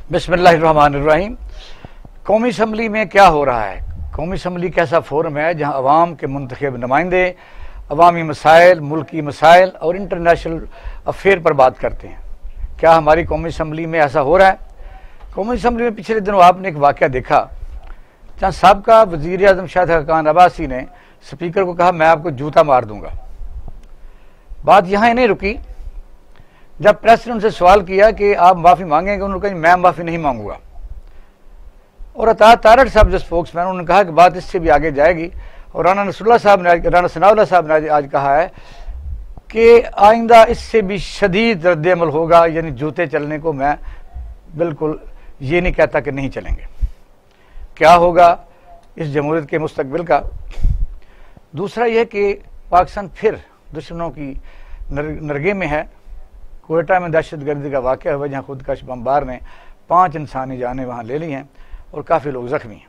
बिस्मिल्लाहिर्रहमानिर्रहीम। कौमी असम्बली में क्या हो रहा है? कौमी असम्बली कैसा फोरम है जहां अवाम के मुंतखब नुमाइंदे अवामी मसाइल, मुल्की मसाइल और इंटरनेशनल अफेयर पर बात करते हैं। क्या हमारी कौमी असम्बली में ऐसा हो रहा है? कौमी असम्बली में पिछले दिनों आपने एक वाक़या देखा जहाँ साबका वज़ीर आज़म शाहिद खान अब्बासी ने स्पीकर को कहा मैं आपको जूता मार दूंगा। बात यहाँ ही नहीं रुकी। जब प्रेस ने उनसे सवाल किया कि आप माफ़ी मांगेंगे, उन्होंने कहा मैं माफ़ी नहीं मांगूंगा। और अता तारड़ साहब जो स्पोक्समैन, उन्होंने कहा कि बात इससे भी आगे जाएगी। और राना सनाउल्लाह साहब ने आज कहा है कि आइंदा इससे भी शदीद रद्द-ए-अमल होगा, यानी जूते चलने को मैं बिल्कुल ये नहीं कहता कि नहीं चलेंगे। क्या होगा इस जमहूरियत के मुस्तकबिल का? दूसरा यह कि पाकिस्तान फिर दुश्मनों की नरगे में है। कोयटा में दहशतगर्दी का वाक़या हुआ जहाँ खुदकश बमबार ने 5 इंसानी जानें वहाँ ले ली हैं और काफ़ी लोग ज़ख्मी हैं।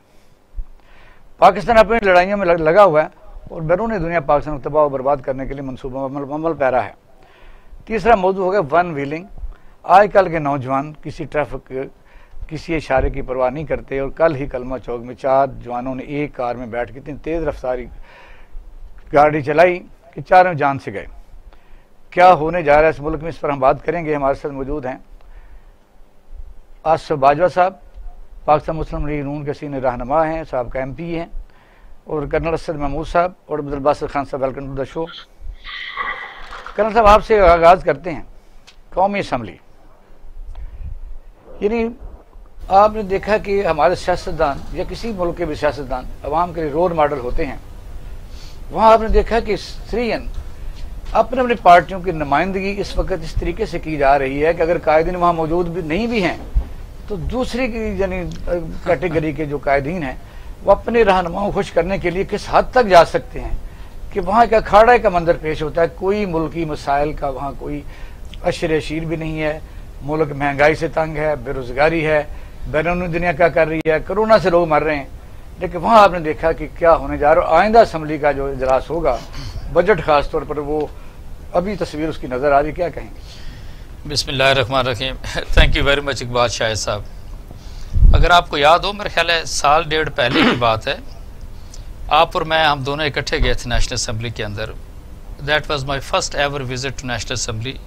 पाकिस्तान अपनी लड़ाइयों में लगा हुआ है और बैरूनी दुनिया पाकिस्तान को तबाह और बर्बाद करने के लिए मनसूबा अमल पैरा है। तीसरा मौजू होगा वन व्हीलिंग। आजकल के नौजवान किसी ट्रैफिक किसी इशारे की परवाह नहीं करते। और कल ही कलमा चौक में 4 जवानों ने एक कार में बैठ के इतनी तेज़ रफ्तारी गाड़ी चलाई कि चारों जान से गए। क्या होने जा रहा है इस मुल्क में, इस पर हम बात करेंगे। हमारे साथ मौजूद हैं आसिफ बाजवा साहब, पाकिस्तान मुस्लिम लीग नून के सीनियर रहनुमा हैं, साहब का MP हैं, और कर्नल असद महमूद साहब और Abdul Basit Khan sahab. Welcome to the show. Colonel sahab, आपसे आगाज़ करते हैं। कौमी असम्बली, यानी आपने देखा कि हमारे सियासतदान या किसी मुल्क के भी सियासतदान अवाम के लिए रोल मॉडल होते हैं। वहाँ आपने देखा कि स्त्रियन अपने अपनी पार्टियों की नुमाइंदगी इस वक्त इस तरीके से की जा रही है कि अगर कायदीन वहाँ मौजूद भी नहीं भी हैं तो दूसरी की यानी कैटेगरी के जो कायदीन हैं वो अपने रहनुमाओं को खुश करने के लिए किस हद तक जा सकते हैं कि वहाँ एक अखाड़ा का मंजर पेश होता है। कोई मुल्की मसाइल का वहाँ कोई अशर अशीर भी नहीं है। मुल्क महंगाई से तंग है, बेरोज़गारी है, बैरूनी दुनिया क्या कर रही है, कोरोना से लोग मर रहे हैं। लेकिन वहाँ आपने देखा कि क्या होने जा रहा है। आइंदा असम्बली का जो इजलास होगा, बजट खास तौर पर, वो अभी तस्वीर उसकी नज़र आ रही, क्या कहेंगे? बिस्मिल्लाहिर्रहमानिर्रहीम। Thank you very much Iqbal Shahid साहब। अगर आपको याद हो, मेरे ख्याल है 1.5 साल पहले की बात है, आप और मैं हम दोनों इकट्ठे गए थे नेशनल असम्बली के अंदर। That was my first ever visit to national assembly.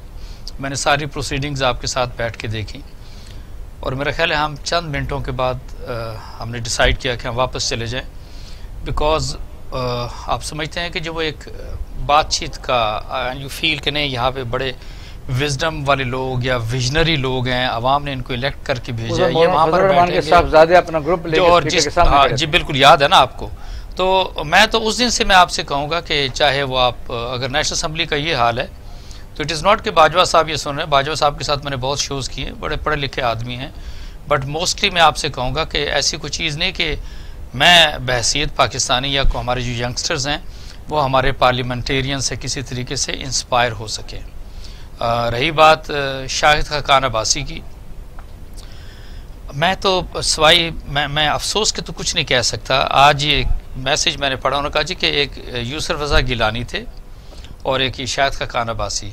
मैंने सारी प्रोसीडिंग्स आपके साथ बैठ के देखी और मेरा ख्याल है हम चंद मिनटों के बाद हमने डिसाइड किया कि हम वापस चले जाएं। बिकॉज आप समझते हैं कि जो वो एक बातचीत का यू फील कि नहीं, यहाँ पे बड़े विजडम वाले लोग या विजनरी लोग हैं, अवाम ने इनको इलेक्ट करके भेजा है, ये वहाँ पर बैठेंगे अपना ग्रुप लेके और जी बिल्कुल याद है ना आपको। तो मैं तो उस दिन से मैं आपसे कहूँगा कि चाहे वो आप अगर नेशनल असम्बली का ये हाल है तो इट इज़ नॉट कि बाजवा साहब ये सुन रहे हैं। बाजवा साहब के साथ मैंने बहुत शोज़ किए, बड़े पढ़े लिखे आदमी हैं, बट मोस्टली मैं आपसे कहूँगा कि ऐसी कोई चीज़ नहीं कि मैं बहसीत पाकिस्तानी या हमारे जो यंगस्टर्स हैं वो हमारे पार्लियामेंटेरियन से किसी तरीके से इंस्पायर हो सके। रही बात शाहिद खान अब्बासी की, मैं तो सवाई मैं अफसोस के तो कुछ नहीं कह सकता। आज ये मैसेज मैंने पढ़ा, उन्होंने कहा जी कि एक यूसुफ रज़ा गिलानी थे और एक ही शाहिद खान अब्बासी,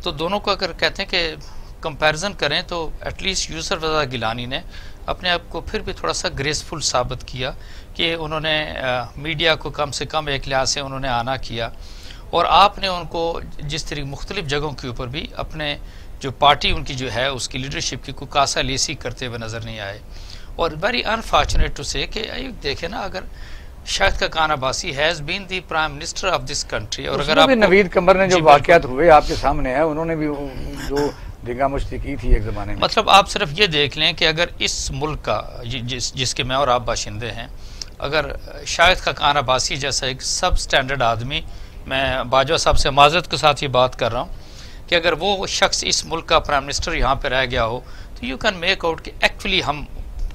तो दोनों को अगर कहते हैं कि कंपैरिजन करें तो एटलीस्ट यूसुफ रज़ा गिलानी ने अपने आप को फिर भी थोड़ा सा ग्रेसफुल साबित किया कि उन्होंने मीडिया को कम से कम एक लिहाज से उन्होंने आना किया। और आपने उनको जिस तरीके मुख्तलिफ जगहों के ऊपर भी अपने जो पार्टी उनकी जो है उसकी लीडरशिप की कोई कासा लेसी करते हुए नज़र नहीं आए। और वेरी अनफॉर्चुनेट टू से कि देखें ना, अगर Shahid Khan Abbasi has been the prime minister of this country, और अगर आप नवीद कमर ने जो वाक़यात हुए आपके सामने है, उन्होंने भी जो दिगा मुश्ती की थी एक ज़माने में। मतलब आप सिर्फ ये देख लें कि अगर इस मुल्क का जिसके मैं और आप बाशिंदे हैं, अगर शाहिद खान अब्बासी जैसा एक सब स्टैंडर्ड आदमी, मैं बाजवा साहब से माजरत के साथ ये बात कर रहा हूँ कि अगर वो शख्स इस मुल्क का प्राइम मिनिस्टर यहाँ पे रह गया हो तो यू कैन मेक आउट कि एक्चुअली हम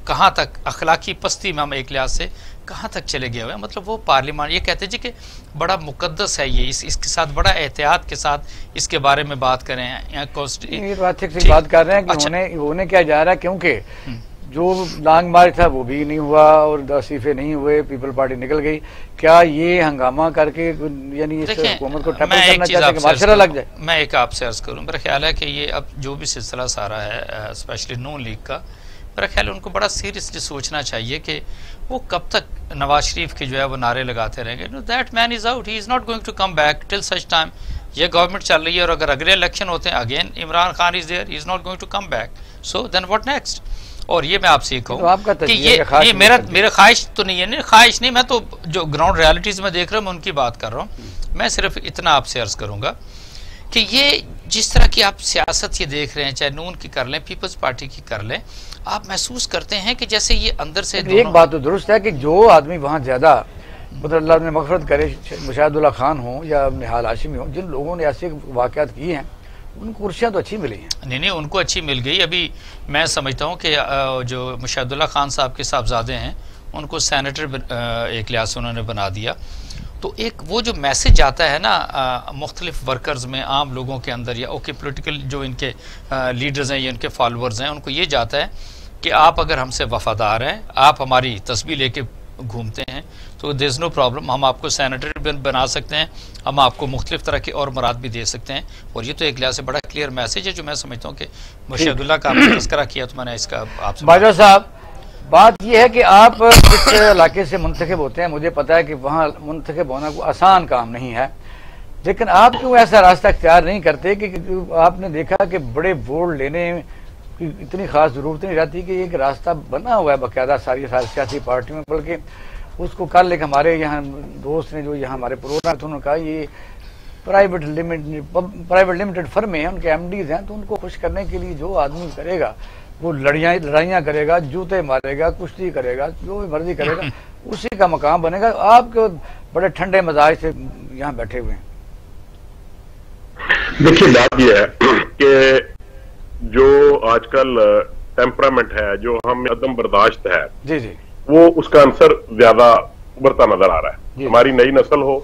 कहाँ तक अखलाकी पस्ती में हम एक लिहाज से कहाँ तक चले गए हुए हैं। मतलब वो पार्लियामान ये कहते हैं जी कि बड़ा मुकद्दस है ये, इसके साथ बड़ा एहतियात के साथ इसके बारे में बात करें। बात कर रहे हैं कि होने क्या जा रहा है, क्योंकि जो लॉन्ग मार्च था वो भी नहीं हुआ और दसीफे नहीं हुए, पीपल पार्टी निकल गई। क्या ये हंगामा करके यानी इस हुकूमत को टक्कर करना चाहते हैं कि माशरा लग जाए? मैं एक आपसे अर्ज करूँ, मेरा ख्याल है कि ये अब जो भी सिलसिला सारा है स्पेशली नून लीग का, मेरा ख्याल है उनको बड़ा सीरियसली सोचना चाहिए कि वो कब तक नवाज शरीफ के जो है वो नारे लगाते रहेंगे। No that man is out, he is not going to come back till such time. ये गवर्नमेंट चल रही है और अगर अगले इलेक्शन होते हैं again Imran Khan is there, he is not going to come back, so then what next. और ये मैं आपसे कहूँ कि ये मेरा ख्वाहिश तो नहीं है, नहीं ख्वाहिश नहीं, मैं तो जो ग्राउंड रियलिटीज़ में देख रहा हूँ मैं उनकी बात कर रहा हूँ। मैं सिर्फ इतना आपसे अर्ज़ करूँगा कि ये जिस तरह की आप सियासत ये देख रहे हैं, चाहे नून की कर लें, पीपल्स पार्टी की कर लें, आप महसूस करते हैं कि जैसे ये अंदर से एक बात तो दुरुस्त है कि जो आदमी वहाँ ज़्यादा अल्लाह ने मग़फ़िरत करे, मुशाहिदुल्लाह खान हो या निहाल हाशिमी हो, जिन लोगों ने ऐसे वाक़यात किए हैं उनको कुर्सियाँ तो अच्छी मिली हैं। नहीं, उनको अच्छी मिल गई। अभी मैं समझता हूँ कि जो मुशाहिदुल्लाह खान साहब के साहबजादे हैं उनको सेनेटर एक लिहाज से उन्होंने बना दिया। तो एक वो जो मैसेज आता है ना मुख्तलिफ वर्कर्स में, आम लोगों के अंदर, या ओके पोलिटिकल जो इनके लीडर्स हैं या इनके फॉलोअर्स हैं, उनको ये जाता है कि आप अगर हमसे वफादार हैं, आप हमारी तस्बीर लेके घूमते हैं, तो देयर इज़ नो प्रॉब्लम, हम आपको सेनेटर बना सकते हैं, हम आपको मुख्तलिफ तरह के और मराद भी दे सकते हैं। और ये तो एक लिहाज से बड़ा क्लियर मैसेज है जो मैं समझता हूँ कि मुशाहिदुल्लाह का आपने तज़किरा किया तो मैंने इसका आपसे। बाजा साहब, बात यह है कि आप जिस इलाके से मुंतखब होते हैं, मुझे पता है कि वहाँ मुंतखब होना कोई आसान काम नहीं है, लेकिन आप क्यों ऐसा रास्ता इख्तियार नहीं करते कि आपने देखा कि बड़े वोट लेने की इतनी ख़ास ज़रूरत नहीं रहती कि एक रास्ता बना हुआ है बाकायदा सारी सियासी पार्टियों में, बल्कि उसको कल एक हमारे यहाँ दोस्त ने जो यहाँ हमारे प्रोग्राम थे उन्होंने कहा ये प्राइवेट लिमिटेड फर्म है, उनके MDs हैं, तो उनको खुश करने के लिए जो आदमी करेगा वो लड़ाइयाँ करेगा, जूते मारेगा, कुश्ती करेगा, जो भी मर्जी करेगा उसी का मकाम बनेगा। आप बड़े ठंडे मिजाज से यहाँ बैठे हुए हैं। देखिए बात यह है कि जो आजकल टेम्परामेंट है, जो हम अदम बर्दाश्त है, जी जी, वो उसका आंसर ज्यादा उभरता नजर आ रहा है। हमारी नई नस्ल हो,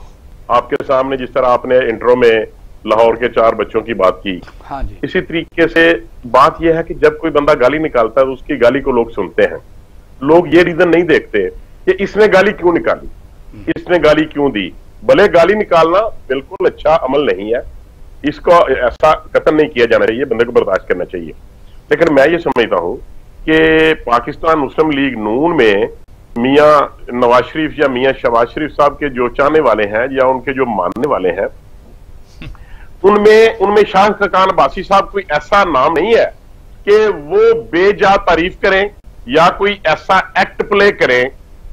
आपके सामने जिस तरह आपने इंट्रो में लाहौर के 4 बच्चों की बात की, हाँ जी, इसी तरीके से बात यह है कि जब कोई बंदा गाली निकालता है तो उसकी गाली को लोग सुनते हैं। लोग ये रीजन नहीं देखते कि इसने गाली क्यों निकाली, इसने गाली क्यों दी। भले गाली निकालना बिल्कुल अच्छा अमल नहीं है, इसको ऐसा कतल नहीं किया जाना चाहिए, बंदे को बर्दाश्त करना चाहिए। लेकिन मैं ये समझता हूं कि पाकिस्तान मुस्लिम लीग नून में मियां नवाज शरीफ या मियां शहबाज शरीफ साहब के जो चाहने वाले हैं या उनके जो मानने वाले हैं, उनमें शाह खकान अब्बासी साहब कोई ऐसा नाम नहीं है कि वो बेजा तारीफ करें या कोई ऐसा एक्ट प्ले करें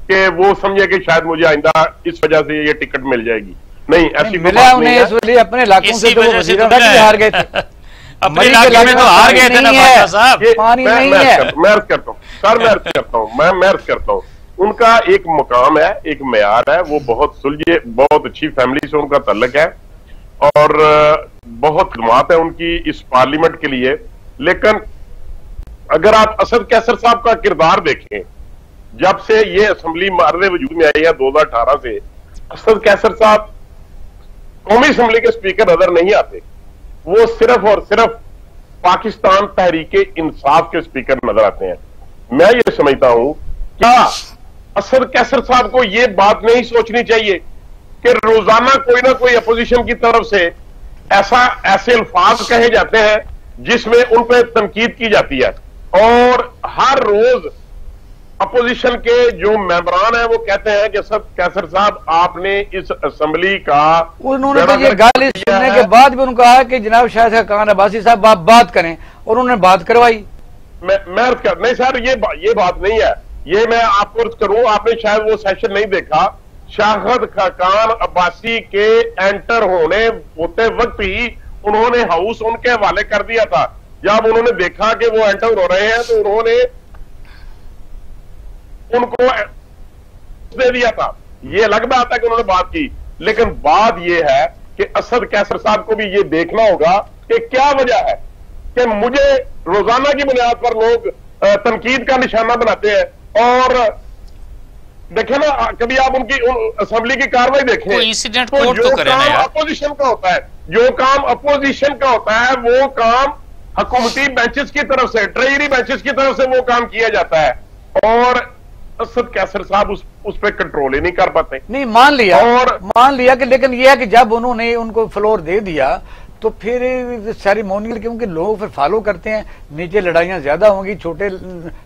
कि वो समझे कि शायद मुझे आइंदा इस वजह से ये टिकट मिल जाएगी। नहीं, ऐसी मिला उन्हें, इसलिए अपने इलाकों से तो वो वज़ीर-ए-आज़म भी हार गए थे, अपने इलाके में तो हार गए थे ना साहब। पानी नहीं है। मैं अर्ज करता हूँ सर, मैं अर्ज करता हूँ उनका एक मुकाम है, एक मेयार है, वो बहुत सुलझे, बहुत अच्छी फैमिली से उनका तल्लक है और बहुत खिदमत है उनकी इस पार्लियामेंट के लिए। लेकिन अगर आप असद कैसर साहब का किरदार देखें, जब से ये असेंबली मारने वजूद में आई है 2018 से, असद कैसर साहब कौमी असेंबली के स्पीकर नजर नहीं आते, वो सिर्फ और सिर्फ पाकिस्तान तहरीके इंसाफ के स्पीकर नजर आते हैं। मैं ये समझता हूं क्या असद कैसर साहब को ये बात नहीं सोचनी चाहिए कि रोजाना कोई ना कोई अपोजिशन की तरफ से ऐसे अल्फाज कहे जाते हैं जिसमें उन पर तनकीद की जाती है, और हर रोज अपोजिशन के जो मेंबरान हैं वो कहते हैं कि असद कैसर साहब आपने इस असेंबली का, उन्होंने तो ये गाली सुनने के बाद भी उन्होंने कहा कि जनाब शाह खकान अब्बासी साहब आप बात करें, और उन्होंने बात करवाई। मैं नहीं सर, ये बात नहीं है, ये मैं आपको अर्ज करूं, आपने शायद वो सेशन नहीं देखा। शाहद खकान अब्बासी के एंटर होते वक्त ही उन्होंने हाउस उनके हवाले कर दिया था। जब उन्होंने देखा कि वो एंटर हो रहे हैं तो उन्होंने उनको दे दिया था। ये अलग बात है कि उन्होंने बात की, लेकिन बात यह है कि असद कैसर साहब को भी ये देखना होगा कि क्या वजह है कि मुझे रोजाना की बुनियाद पर लोग तनकीद का निशाना बनाते हैं। और देखें ना, कभी आप उनकी असेंबली की कार्रवाई देखें, इंसिडेंट तो जो काम अपोजिशन का होता है, जो काम अपोजिशन का होता है वो काम हुकूमती बेंचेस की तरफ से, ट्रेजरी बेंचेस की तरफ से वो काम किया जाता है, और असद कैसर साहब उस पर कंट्रोल ही नहीं कर पाते। नहीं, मान लिया कि, लेकिन यह है कि जब उन्होंने उनको फ्लोर दे दिया तो फिर सेरेमोनियल, क्योंकि लोग फिर फॉलो करते हैं, नीचे लड़ाइयां ज्यादा होंगी, छोटे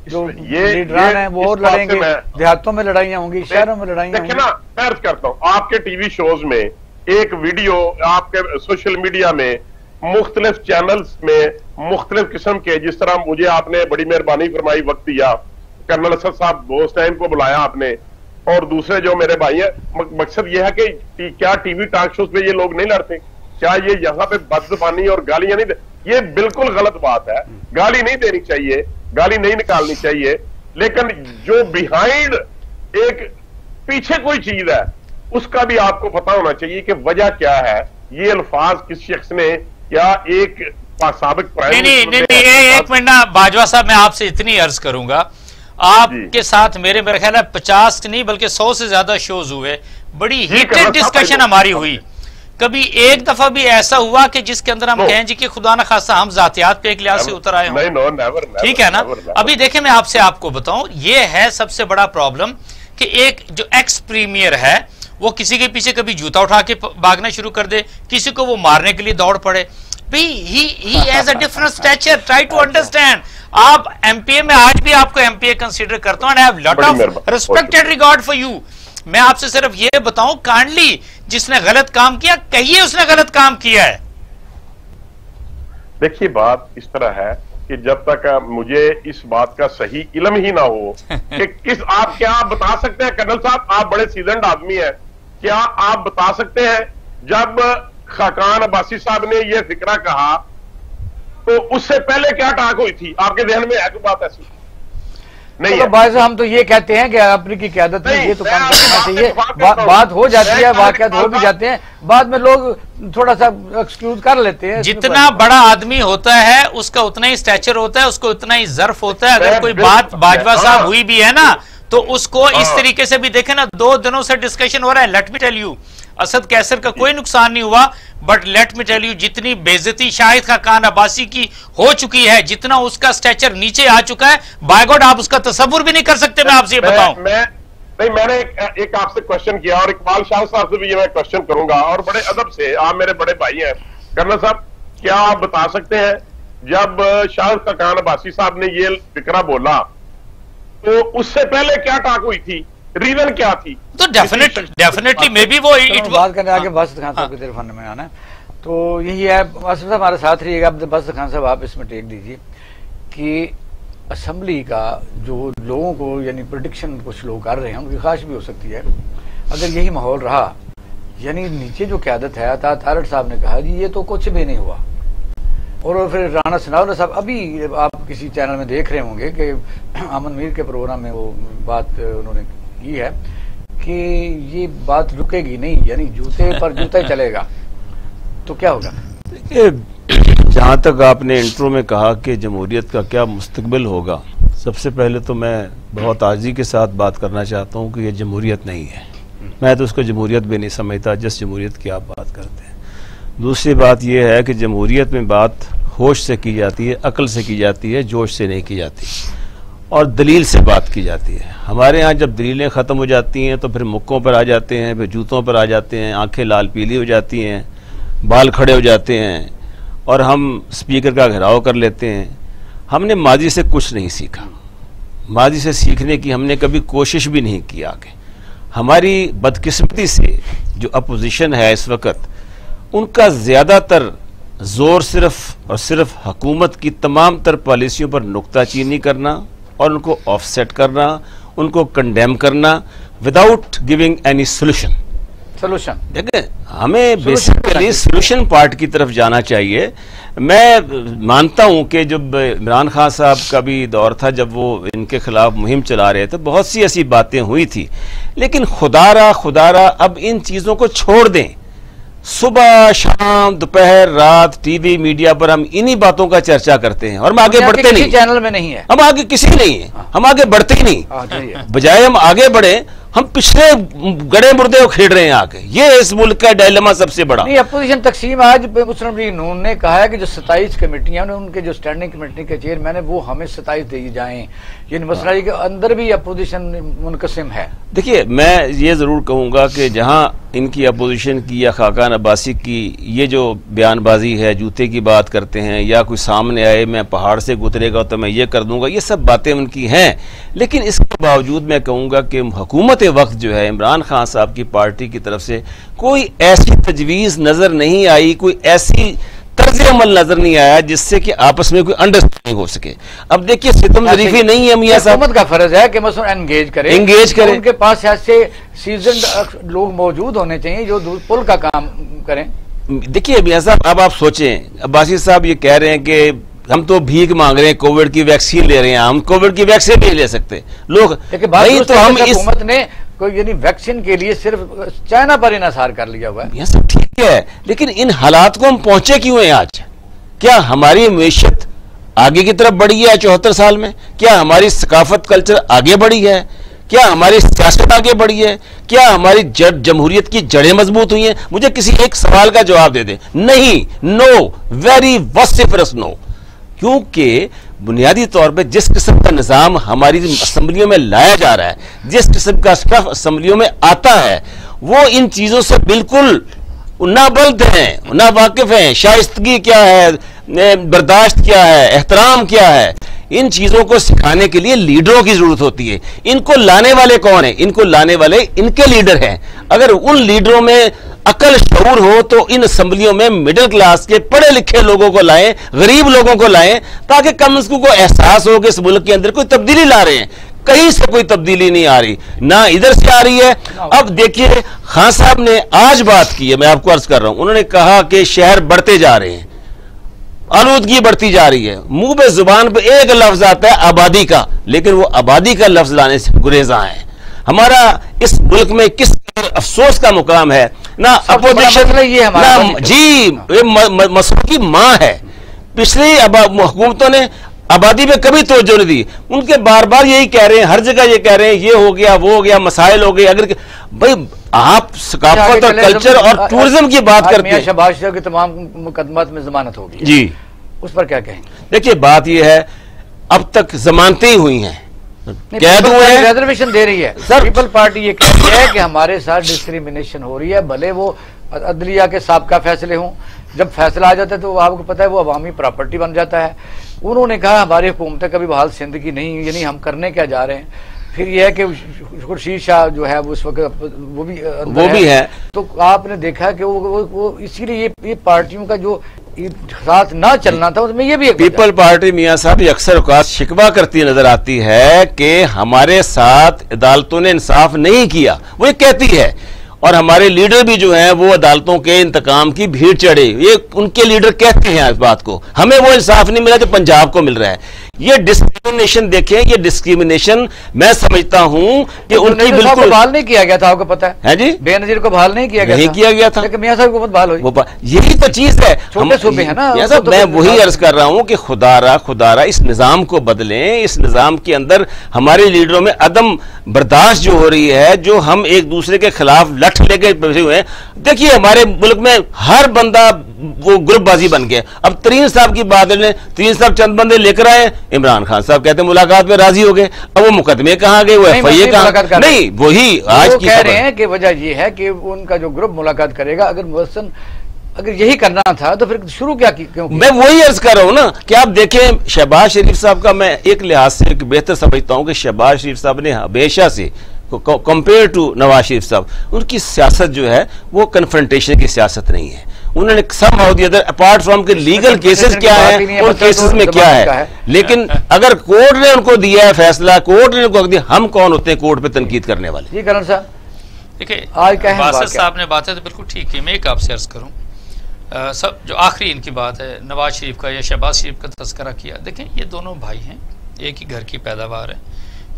जो लीडरान हैं वो और लड़ेंगे, देहातों में लड़ाइयां होंगी, शहरों में लड़ाइयां होंगी। देखिए ना, मैं अर्ज करता हूँ, आपके टीवी शोज में एक वीडियो, आपके सोशल मीडिया में, मुख्तलिफ चैनल्स में मुख्तलिफ किस्म के, जिस तरह मुझे आपने बड़ी मेहरबानी फरमाई, वक्त दिया, कर्नल असद साहब दोस्त हैं, इनको बुलाया आपने, और दूसरे जो मेरे भाई हैं, मकसद यह है कि क्या टीवी टॉक शोज पे ये लोग नहीं लड़ते? क्या ये यहाँ पे बदजुबानी और गालियां नहीं, ये बिल्कुल गलत बात है। गाली नहीं देनी चाहिए, गाली नहीं निकालनी चाहिए, लेकिन जो बिहाइंड एक पीछे कोई चीज है उसका भी आपको पता होना चाहिए कि वजह क्या है। ये अल्फाज किस शख्स ने, क्या एक साबिक प्राइम मिनिस्टर ने, एक मिनट ना बाजवा साहब, मैं आपसे इतनी अर्ज करूंगा, आपके साथ मेरे ख्याल है 50 नहीं बल्कि 100 से ज्यादा शोज हुए, बड़ी हीटेड डिस्कशन हमारी हुई। कभी एक दफा भी ऐसा हुआ कि जिसके अंदर हम कहें जी कि खुदा ना खासा हम जातियात पे एक लिहाज से उतर आए हों? ठीक है ना। अभी देखें, मैं आपको बताऊं, ये है सबसे बड़ा प्रॉब्लम कि एक जो एक्स प्रीमियर है वो किसी के पीछे कभी जूता उठा के भागना शुरू कर दे, किसी को वो मारने के लिए दौड़ पड़े। he has a different stature, try to understand। आप एमपीए में, आज भी आपको एमपीए कंसीडर करता हूं, and I have lot of respect and regard for you। मैं आपसे सिर्फ ये बताऊं, काइंडली जिसने गलत काम किया कहिए उसने गलत काम किया है। देखिए, बात इस तरह है कि जब तक मुझे इस बात का सही इल्म ही ना हो कि किस, आप क्या बता सकते हैं कर्नल साहब, आप बड़े सीजनड आदमी हैं, क्या आप बता सकते हैं जब खाकान अब्बासी साहब ने यह फिक्रा कहा तो उससे पहले क्या टाक हुई थी? आपके ध्यान में है कोई बात ऐसी? नहीं है। भाई साहब, हम तो ये कहते हैं कि अपनी की क़यादत में ये तो काम करना चाहिए। बात हो जाती है, वाक़यात हो भी जाते हैं, बाद में लोग थोड़ा सा एक्सक्यूज कर लेते हैं। जितना बड़ा आदमी होता है उसका उतना ही स्टैचर होता है, उसको उतना ही ज़र्फ होता है। अगर कोई बात बाजवा साहब हुई भी है ना, तो उसको इस तरीके से भी देखे ना, 2 दिनों से डिस्कशन हो रहा है। Let me tell you, Asad Qaiser का कोई नुकसान नहीं हुआ, but let me tell you, जितनी बेइज्जती शाहिद खाकान अब्बासी की हो चुकी है, जितना उसका स्टेचर नीचे आ चुका है, बाय गॉड आप उसका तसव्वुर भी नहीं कर सकते। मैं आपसे ये बताऊं, मैंने एक आपसे क्वेश्चन किया और इकबाल शाह साहब से भी ये मैं क्वेश्चन करूंगा, और बड़े अदब से, आप मेरे बड़े भाई हैं। कर्नल साहब, क्या आप बता सकते हैं जब शाहिद खाकान अब्बासी साहब ने ये फिक्रा बोला तो उससे पहले क्या टाक हुई थी, रीजन क्या थी? तो डेफिनेटली मे बी वो बात करने आगे बासित खान साहब की तरफ में आना है, तो यही है। बासित साहब हमारे साथ रहिएगा। बासित खान साहब, आप इसमें टेक दीजिए कि असेंबली का जो लोगों को, यानी प्रेडिक्शन कुछ लोग कर रहे हैं, उनकी ख्वाहिश भी हो सकती है, अगर यही माहौल रहा, यानी नीचे जो क़यादत है, तारड़ साहब ने कहा जी ये तो कुछ भी नहीं हुआ, और फिर राणा सनाउल्लाह साहब, अभी आप किसी चैनल में देख रहे होंगे कि अमन मीर के प्रोग्राम में वो बात उन्होंने की है कि ये बात रुकेगी नहीं, यानी जूते पर जूता ही चलेगा, तो क्या होगा? जहाँ तक आपने इंट्रो में कहा कि जमहूरियत का क्या मुस्तकबिल होगा, सबसे पहले तो मैं बहुत आजी के साथ बात करना चाहता हूँ कि ये जमहूरियत नहीं है। मैं तो उसको जमहूरियत भी नहीं समझता जिस जमहूरियत की आप बात करते हैं। दूसरी बात यह है कि जमहूरियत में बात होश से की जाती है, अक्ल से की जाती है, जोश से नहीं की जाती, और दलील से बात की जाती है। हमारे यहाँ जब दलीलें ख़त्म हो जाती हैं तो फिर मुक्कों पर आ जाते हैं, फिर जूतों पर आ जाते हैं, आंखें लाल पीली हो जाती हैं, बाल खड़े हो जाते हैं, और हम स्पीकर का घेराव कर लेते हैं। हमने माजी से कुछ नहीं सीखा, माजी से सीखने की हमने कभी कोशिश भी नहीं की आगे। हमारी बदकिस्मती से जो अपोजिशन है इस वक्त, उनका ज़्यादातर जोर सिर्फ और सिर्फ हुकूमत की तमाम तर पॉलिसियों पर नुक्ताचीनी करना और उनको ऑफसेट करना, उनको कंडेम करना विदाउट गिविंग एनी सोल्यूशन। देखिए, हमें बेसिकली सोल्यूशन पार्ट की तरफ जाना चाहिए। मैं मानता हूं कि जब इमरान खान साहब का भी दौर था, जब वो इनके खिलाफ मुहिम चला रहे थे, बहुत सी ऐसी बातें हुई थी, लेकिन खुदारा अब इन चीज़ों को छोड़ दें। सुबह शाम दोपहर रात टीवी मीडिया पर हम इन्हीं बातों का चर्चा करते हैं और हम आगे बढ़ते नहीं। चैनल में नहीं है, हम आगे किसी नहीं है, हम आगे बढ़ते ही नहीं। बजाय हम आगे बढ़े, हम पिछले गड़े मुर्दे खेड़ रहे हैं आगे। ये इस मुल्क का डायलेमा सबसे बड़ा। नहीं, अपोजिशन तकसीम, आज मुस्लिम लीग नून ने कहा है कि जो 27 कमेटियां, उनके जो स्टैंडिंग कमेटी के चेयरमैन है, वो हमें 27 दी जाएं, ये मसला के अंदर भी अपोजिशन मुनकसिम है। देखिए, मैं ये ज़रूर कहूँगा कि जहाँ इनकी अपोजिशन की या खाकान अब्बासी की ये जो बयानबाजी है, जूते की बात करते हैं या कोई सामने आए मैं पहाड़ से गुजरेगा तो मैं ये कर दूंगा, ये सब बातें उनकी हैं। लेकिन इसके बावजूद मैं कहूँगा कि हुकूमत वक्त जो है इमरान खान साहब की पार्टी की तरफ से कोई ऐसी तजवीज़ नज़र नहीं आई, कोई ऐसी तर्ज अमल नजर नहीं आया जिससे कि आपस में कोई अंडरस्टैंडिंग हो सके। अब देखिए, सितम ज़रीफ़ी नहीं है मियां साहब, हुकूमत का फर्ज है कि मसलन एंगेज करे। उनके पास ऐसे सीजन्ड लोग मौजूद होने चाहिए जो पुल का काम करें। देखिए मियां साहब, अब आप सोचें, अब्बासी साहब ये कह रहे हैं कि हम तो भीख मांग रहे हैं, कोविड की वैक्सीन ले रहे हैं, हम कोविड की वैक्सीन नहीं ले सकते लोग, नहीं तो हम इस हुकूमत ने कोई यानी वैक्सीन के लिए सिर्फ चाइना पर इन्हिसार कर लिया हुआ है। ये सब ठीक है, लेकिन इन हालात को हम पहुंचे क्यों हैं आज? क्या हमारी मैशत आगे की तरफ बढ़ी है 74 साल में? क्या हमारी सकाफत कल्चर आगे बढ़ी है? क्या हमारी सियासत आगे बढ़ी है? क्या हमारी जमहूरियत की जड़ें मजबूत हुई हैं? मुझे किसी एक सवाल का जवाब दे दें। नहीं, नो, वेरी वसिफरस नो। क्योंकि बुनियादी तौर पे जिस किस्म का निज़ाम हमारी असम्बलियों में लाया जा रहा है, जिस किस्म का स्टफ असम्बलियों में आता है, वो इन चीज़ों से बिल्कुल नाबल्द हैं, ना वाकिफ हैं। शाइस्तगी क्या है, बर्दाश्त क्या है, एहतराम क्या है, इन चीज़ों को सिखाने के लिए लीडरों की ज़रूरत होती है। इनको लाने वाले कौन है? इनको लाने वाले इनके लीडर हैं। अगर उन लीडरों में अकल शऊर हो तो इन असम्बलियों में मिडिल क्लास के पढ़े लिखे लोगों को लाएं, गरीब लोगों को लाएं, ताकि कम से कम को एहसास हो कि इस मुल्क के अंदर कोई तब्दीली ला रहे हैं। कहीं से कोई तब्दीली नहीं आ रही, ना इधर से आ रही है। अब देखिए, खान साहब ने आज बात की है, मैं आपको अर्ज कर रहा हूं, उन्होंने कहा कि शहर बढ़ते जा रहे हैं, आलूदगी बढ़ती जा रही है। मुंह पे जुबान पे एक लफ्ज आता है आबादी का, लेकिन वो आबादी का लफ्ज लाने से गुरेजा है। हमारा इस मुल्क में किस अफसोस का मुकाम है, ना अपोजिशन, ना जी, ये मसलों की मां है। पिछली हुकूमतों ने आबादी पे कभी तवज्जो नहीं दी। उनके बार बार यही कह रहे हैं, हर जगह ये कह रहे हैं, ये हो गया, वो हो गया, मसाइल हो गए। अगर भाई आप सकाफत और कल्चर और टूरिज्म की बात करते हैं, शहबाज शरीफ की तमाम मुकदमात में जमानत होगी जी, उस पर क्या कहेंगे? देखिए, बात यह है, अब तक जमानतें ही हुई हैं, कैद हुए हैं, रिजर्वेशन दे रही है सर। पीपल पार्टी ये कहती है कि हमारे साथ डिस्क्रिमिनेशन हो रही है, भले वो अदलिया के साबका फैसले हों, जब फैसला आ जाता है तो आपको पता है वो अवामी प्रॉपर्टी बन जाता है। उन्होंने कहा हमारी हुकूमतें कभी बहाल सिंध की नहीं, यानी हम करने क्या जा रहे हैं। फिर यह है कि खुर्शीद शाह जो है उस वक्त वो भी है। तो आपने देखा कि वो इसीलिए ये पार्टियों का जो साथ ना चलना था, उसमें ये भी पीपल पार्टी मियां साहब अक्सर औकात शिकवा करती नजर आती है कि हमारे साथ अदालतों ने इंसाफ नहीं किया, वो ये कहती है। और हमारे लीडर भी जो हैं वो अदालतों के इंतकाम की भीड़ चढ़े, ये उनके लीडर कहते हैं इस बात को। हमें वो इंसाफ नहीं मिला जो पंजाब को मिल रहा है। ये डिस्क्रिमिनेशन देखें, ये डिस्क्रिमिनेशन मैं समझता हूं कि उनकी बिल्कुल बहाल नहीं किया गया था, आपको पता है जी, बेनजीर को बहाल नहीं किया गया था, लेकिन मियां साहब को बहाल हुई। यही तो चीज है, छोटे सूबे है ना साहब। मैं वही अर्ज कर रहा हूं कि खुदारा इस निजाम को बदलें। इस निजाम के अंदर हमारे लीडरों में अदम बर्दाश्त जो हो रही है, जो हम एक दूसरे के खिलाफ लठ लेके बैठे हुए हैं। देखिए, हमारे मुल्क में हर बंदा वो ग्रुपबाजी बन गया। अब तरीन साहब की बात है, तरीन साहब चंद बंदे लेकर आए, इमरान खान साहब कहते हैं मुलाकात में राजी हो गए। अब वो मुकदमे कहाँ गए, वो एफआईए कहाँ? नहीं, वही आज की कह रहे हैं कि वजह ये है कि उनका जो ग्रुप मुलाकात करेगा, अगर यही करना था तो फिर शुरू क्यों? मैं वही अर्ज कर रहा हूं ना कि आप देखें, शहबाज शरीफ साहब का मैं एक लिहाज से बेहतर समझता हूं कि शहबाज शरीफ साहब ने हमेशा से कंपेयर टू नवाज शरीफ साहब, उनकी सियासत जो है वो कन्फ्रंटेशन की सियासत नहीं है। उन्होंने somehow the other, apart from के लीगल केसेस क्या है, उन केसेस में क्या है, लेकिन अगर कोर्ट ने उनको दिया है फैसला, कोर्ट ने उनको दिया, हम कौन होते हैं कोर्ट पे तनकीद करने वाले? जी करण साहब, देखिए, बासित साहब ने बातें तो बिल्कुल ठीक की। मैं एक आपसे अर्ज करूं, सब जो आखिरी इनकी बात है नवाज शरीफ का या शहबाज शरीफ का तस्करा किया, देखें ये दोनों भाई हैं, एक ही घर की पैदावार है,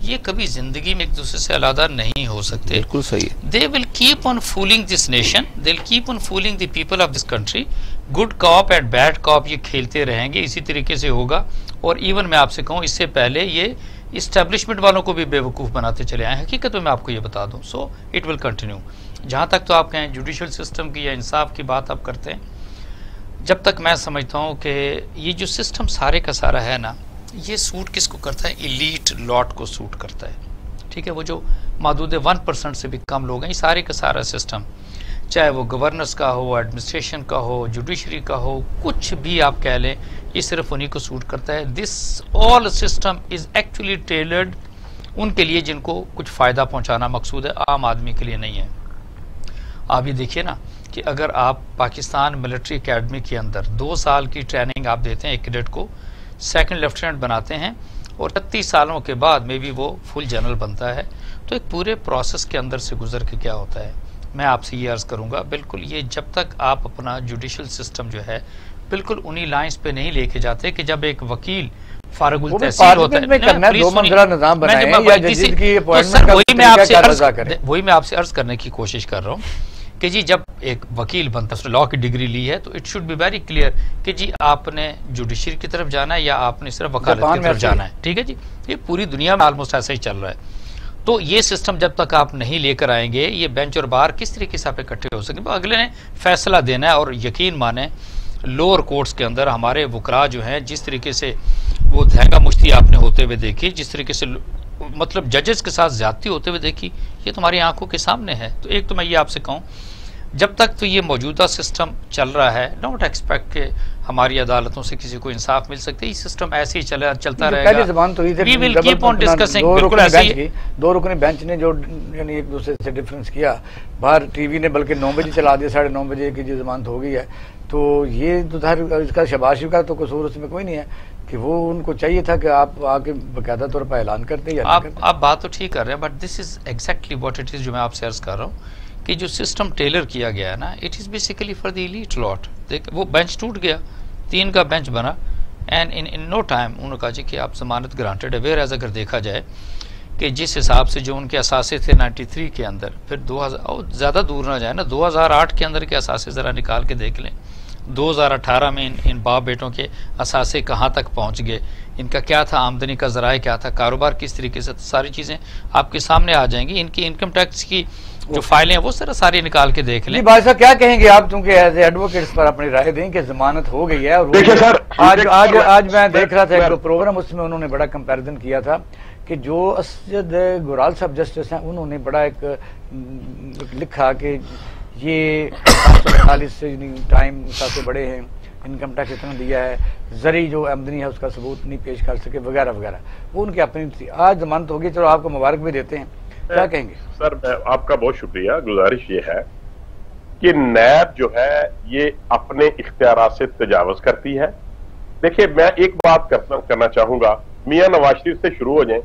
ये कभी जिंदगी में एक दूसरे से अलग नहीं हो सकते। बिल्कुल सही है। They will keep on fooling this nation, they will keep on fooling the people of this country. Good cop and bad cop ये खेलते रहेंगे, इसी तरीके से होगा। और इवन मैं आपसे कहूँ, इससे पहले ये इस्टेब्लिशमेंट वालों को भी बेवकूफ़ बनाते चले आए। हकीकत में मैं आपको ये बता दूँ, सो इट विल कंटिन्यू। जहाँ तक तो आप कहें जुडिशल सिस्टम की या इंसाफ की बात आप करते हैं, जब तक मैं समझता हूँ कि ये जो सिस्टम सारे का सारा है ना, ये सूट किसको करता है? इलीट लॉट को सूट करता है, ठीक है। वो जो मादूद 1% से भी कम लोग हैं, ये सारे का सारा सिस्टम, चाहे वो गवर्नर्स का हो, एडमिनिस्ट्रेशन का हो, जुडिशरी का हो, कुछ भी आप कह लें, ये सिर्फ उन्हीं को सूट करता है। This all system is actually tailored उनके लिए जिनको कुछ फ़ायदा पहुंचाना मकसूद है, आम आदमी के लिए नहीं है। आप ये देखिए ना कि अगर आप पाकिस्तान मिलिट्री एकेडमी के अंदर 2 साल की ट्रेनिंग आप देते हैं एक कैडेट को, सेकंड लेफ्टिनेंट बनाते हैं और 36 सालों के बाद में भी वो फुल जनरल बनता है, तो एक पूरे प्रोसेस के अंदर से गुजर के क्या होता है। मैं आपसे ये अर्ज़ करूँगा, बिल्कुल ये जब तक आप अपना जुडिशल सिस्टम जो है बिल्कुल उन्हीं लाइंस पे नहीं लेके जाते कि जब एक वकील फारगुल तहसील होता है, वही मैं आपसे अर्ज करने की कोशिश कर रहा हूँ कि जी जब एक वकील बनता है, लॉ की डिग्री ली है, तो it should be very clear कि जी आपने जुडिशरी की तरफ जाना है या आपने सिर्फ वकालत की तरफ जाना है, ठीक है जी। ये पूरी दुनिया में ऑलमोस्ट ऐसा ही चल रहा है। तो ये सिस्टम जब तक आप नहीं लेकर आएंगे, ये बेंच और बार किस तरीके से आप इकट्ठे हो सकेंगे? अगले ने फैसला देना है, और यकीन माने लोअर कोर्ट्स के अंदर हमारे वकरा जो हैं, जिस तरीके से वो धैंगा मुश्ती आपने होते हुए देखी, जिस तरीके से मतलब जजेस के साथ ज्यादती होते हुए देखी, ये तुम्हारी आंखों के सामने है। तो एक तो मैं ये आपसे कहूँ, जब तक तो ये मौजूदा सिस्टम चल रहा है, डोंट एक्सपेक्ट के हमारी अदालतों से किसी को इंसाफ मिल सकते। ये सिस्टम ऐसे ही चलता रहेगा। जबान तो we will keep on discussing. बिल्कुल ऐसे ही 2 रुकनी बेंच ने जो यानी एक दूसरे से डिफरेंस किया, बाहर टीवी ने बल्कि 9 बजे चला दिया, 9:30 बजे की जो जमानत हो गई है, तो ये तो इसका शबाशी का तो कसूर उसमें कोई नहीं है कि वो उनको चाहिए था कि आप आके बाकायदा तौर पर ऐलान करते या आप बात तो ठीक कर रहे हैं, but this is exactly what it is जो मैं आपसे अर्ज कर रहा हूँ कि जो सिस्टम टेलर किया गया है ना, it is basically for the elite lot. देख वो बेंच टूट गया, 3 का बेंच बना, एंड इन नो टाइम उन्होंने कहा जी कि आप जमानत ग्रांटेड है। वेयर एज अगर देखा जाए कि जिस हिसाब से जो उनके असासे थे 93 के अंदर, फिर 2000 ज़्यादा दूर ना जाए ना, 2008 के अंदर के असासे ज़रा निकाल के देख लें, 2018 में इन बाप बेटों के असासे कहाँ तक पहुँच गए, इनका क्या था, आमदनी का ज़राए क्या था, कारोबार किस तरीके से, सारी चीज़ें आपके सामने आ जाएंगी। इनकी इनकम टैक्स की जो फाइलें हैं वो सारी निकाल के देख लें। भाई साहब क्या कहेंगे आप, क्योंकि एज एडवोकेट्स पर अपनी राय दें कि जमानत हो गई है। और देखिए सर, आज मैं देख रहा था एक प्रोग्राम, उसमें उन्होंने बड़ा कंपैरिजन किया था कि जो असद गुराल साहब जस्टिस हैं, उन्होंने बड़ा एक लिखा कि ये 45 से टाइम सबसे बड़े हैं, इनकम टैक्स इतना दिया है, जरी जो आमदनी है उसका सबूत नहीं पेश कर सके वगैरह वगैरह, वो उनकी अपनी थी। आज जमानत होगी, चलो आपको मुबारक भी देते हैं, क्या कहेंगे? सर आपका बहुत शुक्रिया। गुजारिश ये है कि नैब जो है ये अपने इख्तियारात से तजावुज करती है। देखिए मैं एक बात करना चाहूंगा, मियां नवाज शरीफ से शुरू हो जाए,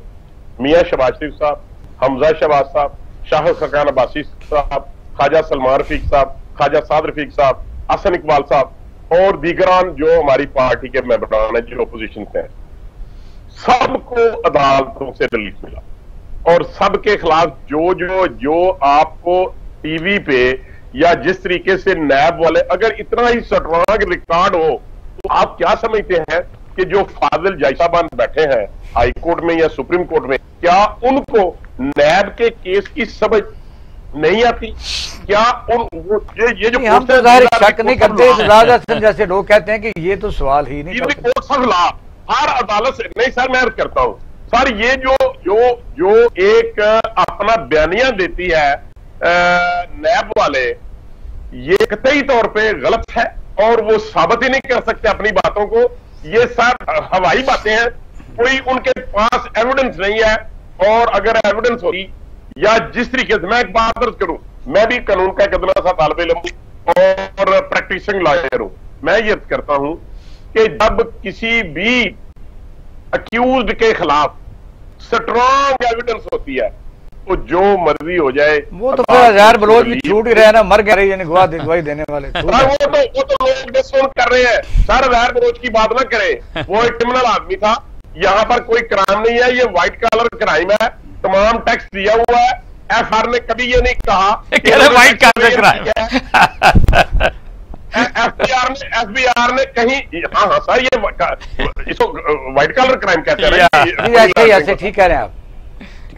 मियां शहबाज शरीफ साहब, हमजा शहबाज साहब, शाह सरकार अब्बासी साहब, ख्वाजा सलमान रफीक साहब, ख्वाजा साद रफीक साहब, हसन इकबाल साहब और दीगरान जो हमारी पार्टी के मेंबरान हैं, जो अपोजिशन से हैं, सबको अदालतों से रिलीफ मिला और सबके खिलाफ जो आपको टीवी पे या जिस तरीके से नैब वाले, अगर इतना ही स्ट्रांग रिकॉर्ड हो तो आप क्या समझते हैं कि जो फाजिल जायसाबान बैठे हैं हाई कोर्ट में या सुप्रीम कोर्ट में, क्या उनको नैब के केस की समझ नहीं आती? क्या ये जो हम तो जाहिर शक नहीं करते, जैसे लोग कहते हैं कि ये तो सवाल ही नहीं, हर अदालत से नहीं। सर मैं अर्ज करता हूं सर, ये जो एक अपना बयानिया देती है नैब वाले, ये कतई तौर पे गलत है और वो साबित ही नहीं कर सकते अपनी बातों को। ये सर हवाई बातें हैं, कोई उनके पास एविडेंस नहीं है, और अगर एविडेंस होगी या जिस तरीके से, मैं एक बात अर्ज करूं, मैं भी कानून का एक अदना सा तालिब इल्म हूं और प्रैक्टिसिंग लॉयर हूं। मैं ये करता हूं कि जब किसी भी अक्यूज्ड के खिलाफ स्ट्रॉन्ग एविडेंस होती है तो जो मर्जी हो जाए, वो तो फिर हजार बलोच भी छूट ही रहे ना, मर गए यानी गवाही देने वाले वो तो लोग डिसोन कर रहे हैं। सर हजार बलोच की बात ना करें, वो एक क्रिमिनल आदमी था, यहाँ पर कोई क्राइम नहीं है, ये व्हाइट कॉलर क्राइम है, तमाम टैक्स दिया हुआ है। एफआर ने कभी ये नहीं कहा व्हाइट कॉलर क्राइम। एफबीआर ने कहीं, हाँ सर ये इसको व्हाइट कॉलर क्राइम कहते हैं। ऐसे ठीक कह रहे हैं आप?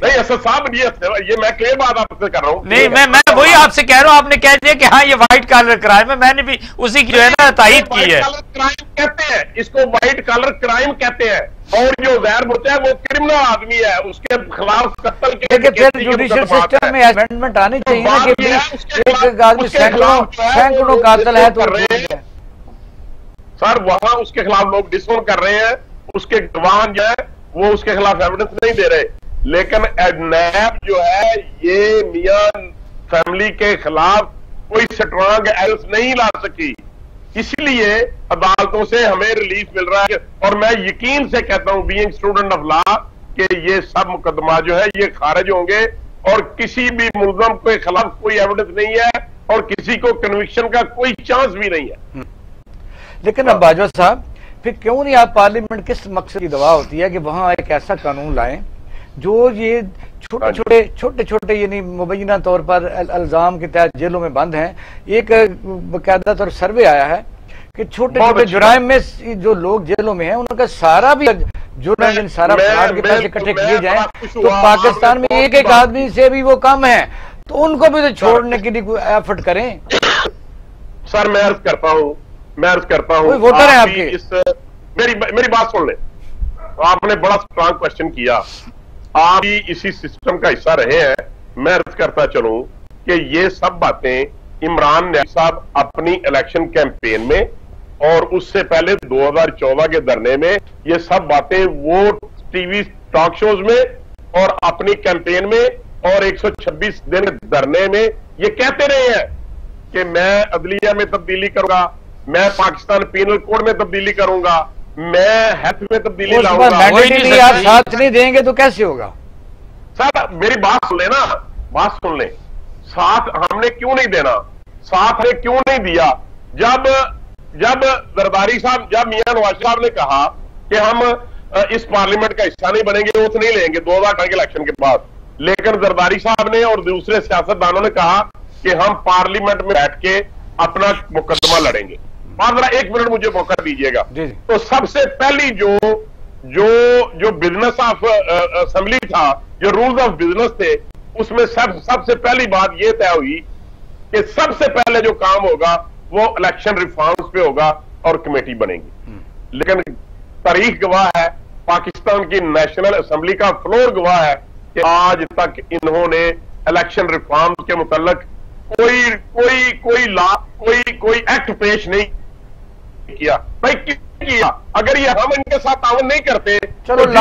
नहीं असद साहब, ये मैं क्लियर बात आपसे कर रहा हूँ। नहीं मैं वही आपसे कह रहा हूँ, आपने कह दिया कि हाँ ये व्हाइट कॉलर क्राइम है, मैंने भी उसी की जो है ना तायीद की है। क्राइम कहते हैं इसको, व्हाइट कॉलर क्राइम कहते हैं। और जो जहर मुर्चा है वो क्रिमिनल आदमी है, उसके खिलाफ कत्ल के लेकिन फिर जुडिशियल सिस्टम में अमेंडमेंट आनी चाहिए ना कि एक आदमी सैकड़ों कातिल है तो सर वहां उसके खिलाफ लोग डिसोन कर रहे हैं, उसके गवाह जो है वो उसके खिलाफ एविडेंस नहीं दे रहे, लेकिन नैब जो है ये मियां फैमिली के खिलाफ कोई स्ट्रांग एविडेंस नहीं ला सकी, इसलिए अदालतों से हमें रिलीफ मिल रहा है। और मैं यकीन से कहता हूं बीइंग स्टूडेंट ऑफ लॉ कि ये सब मुकदमा जो है ये खारिज होंगे और किसी भी मुलजम के खिलाफ कोई एविडेंस नहीं है और किसी को कन्विक्शन का कोई चांस भी नहीं है। लेकिन अब बाजवा साहब फिर क्यों नहीं आप पार्लियामेंट किस मकसद की दवा होती है कि वहां एक ऐसा कानून लाएं जो ये छोटे छोटे यानी मुबैना तौर पर इल्जाम के तहत जेलों में बंद हैं। एक बाकायदा तौर सर्वे आया है कि छोटे छोटे जुराइम में जो लोग जेलों में हैं उनका सारा भी जुर्म सारा फ्रॉड के पैसे इकट्ठे किए जाएं तो पाकिस्तान में एक एक आदमी से भी वो कम है, तो उनको भी तो छोड़ने के लिए कोई एफर्ट करें। सर मैं अर्ज करता हूं कोई वोटर है आपके, मेरी बात सुन ले, आपने बड़ा स्ट्रांग क्वेश्चन किया, आप भी इसी सिस्टम का हिस्सा रहे हैं। मैं अर्ज करता चलूं कि ये सब बातें इमरान साहब अपनी इलेक्शन कैंपेन में और उससे पहले 2014 के धरने में ये सब बातें वो टीवी टॉक शोज में और अपनी कैंपेन में और 126 दिन धरने में ये कहते रहे हैं कि मैं अदलिया में तब्दीली करूंगा, मैं पाकिस्तान पीनल कोड में तब्दीली करूंगा, मैं हेल्थ में तब्दीली लाऊंगा। आप साथ नहीं देंगे तो कैसे होगा? सर मेरी बात सुन लेना, बात सुन ले, साथ हमने क्यों नहीं देना, साथ ने क्यों नहीं दिया? जब जरदारी साहब, जब मियां नवाज साहब ने कहा कि हम इस पार्लियामेंट का हिस्सा नहीं बनेंगे, वो तो नहीं लेंगे 2018 के इलेक्शन के बाद, लेकिन जरदारी साहब ने और दूसरे सियासतदानों ने कहा कि हम पार्लियामेंट में बैठ के अपना मुकदमा लड़ेंगे। और जरा 1 मिनट मुझे मौका दीजिएगा। तो सबसे पहली जो बिजनेस ऑफ असेंबली था, जो रूल्स ऑफ बिजनेस थे, उसमें सबसे पहली बात यह तय हुई कि सबसे पहले जो काम होगा वो इलेक्शन रिफॉर्म्स पे होगा और कमेटी बनेगी। लेकिन तारीख गवाह है, पाकिस्तान की नेशनल असेंबली का फ्लोर गवाह है कि आज तक इन्होंने इलेक्शन रिफॉर्म्स के मुतल्लिक कोई लॉ, कोई एक्ट पेश नहीं किया। भाई किया? अगर ये हम इनके साथ तावन नहीं करते, चलो तो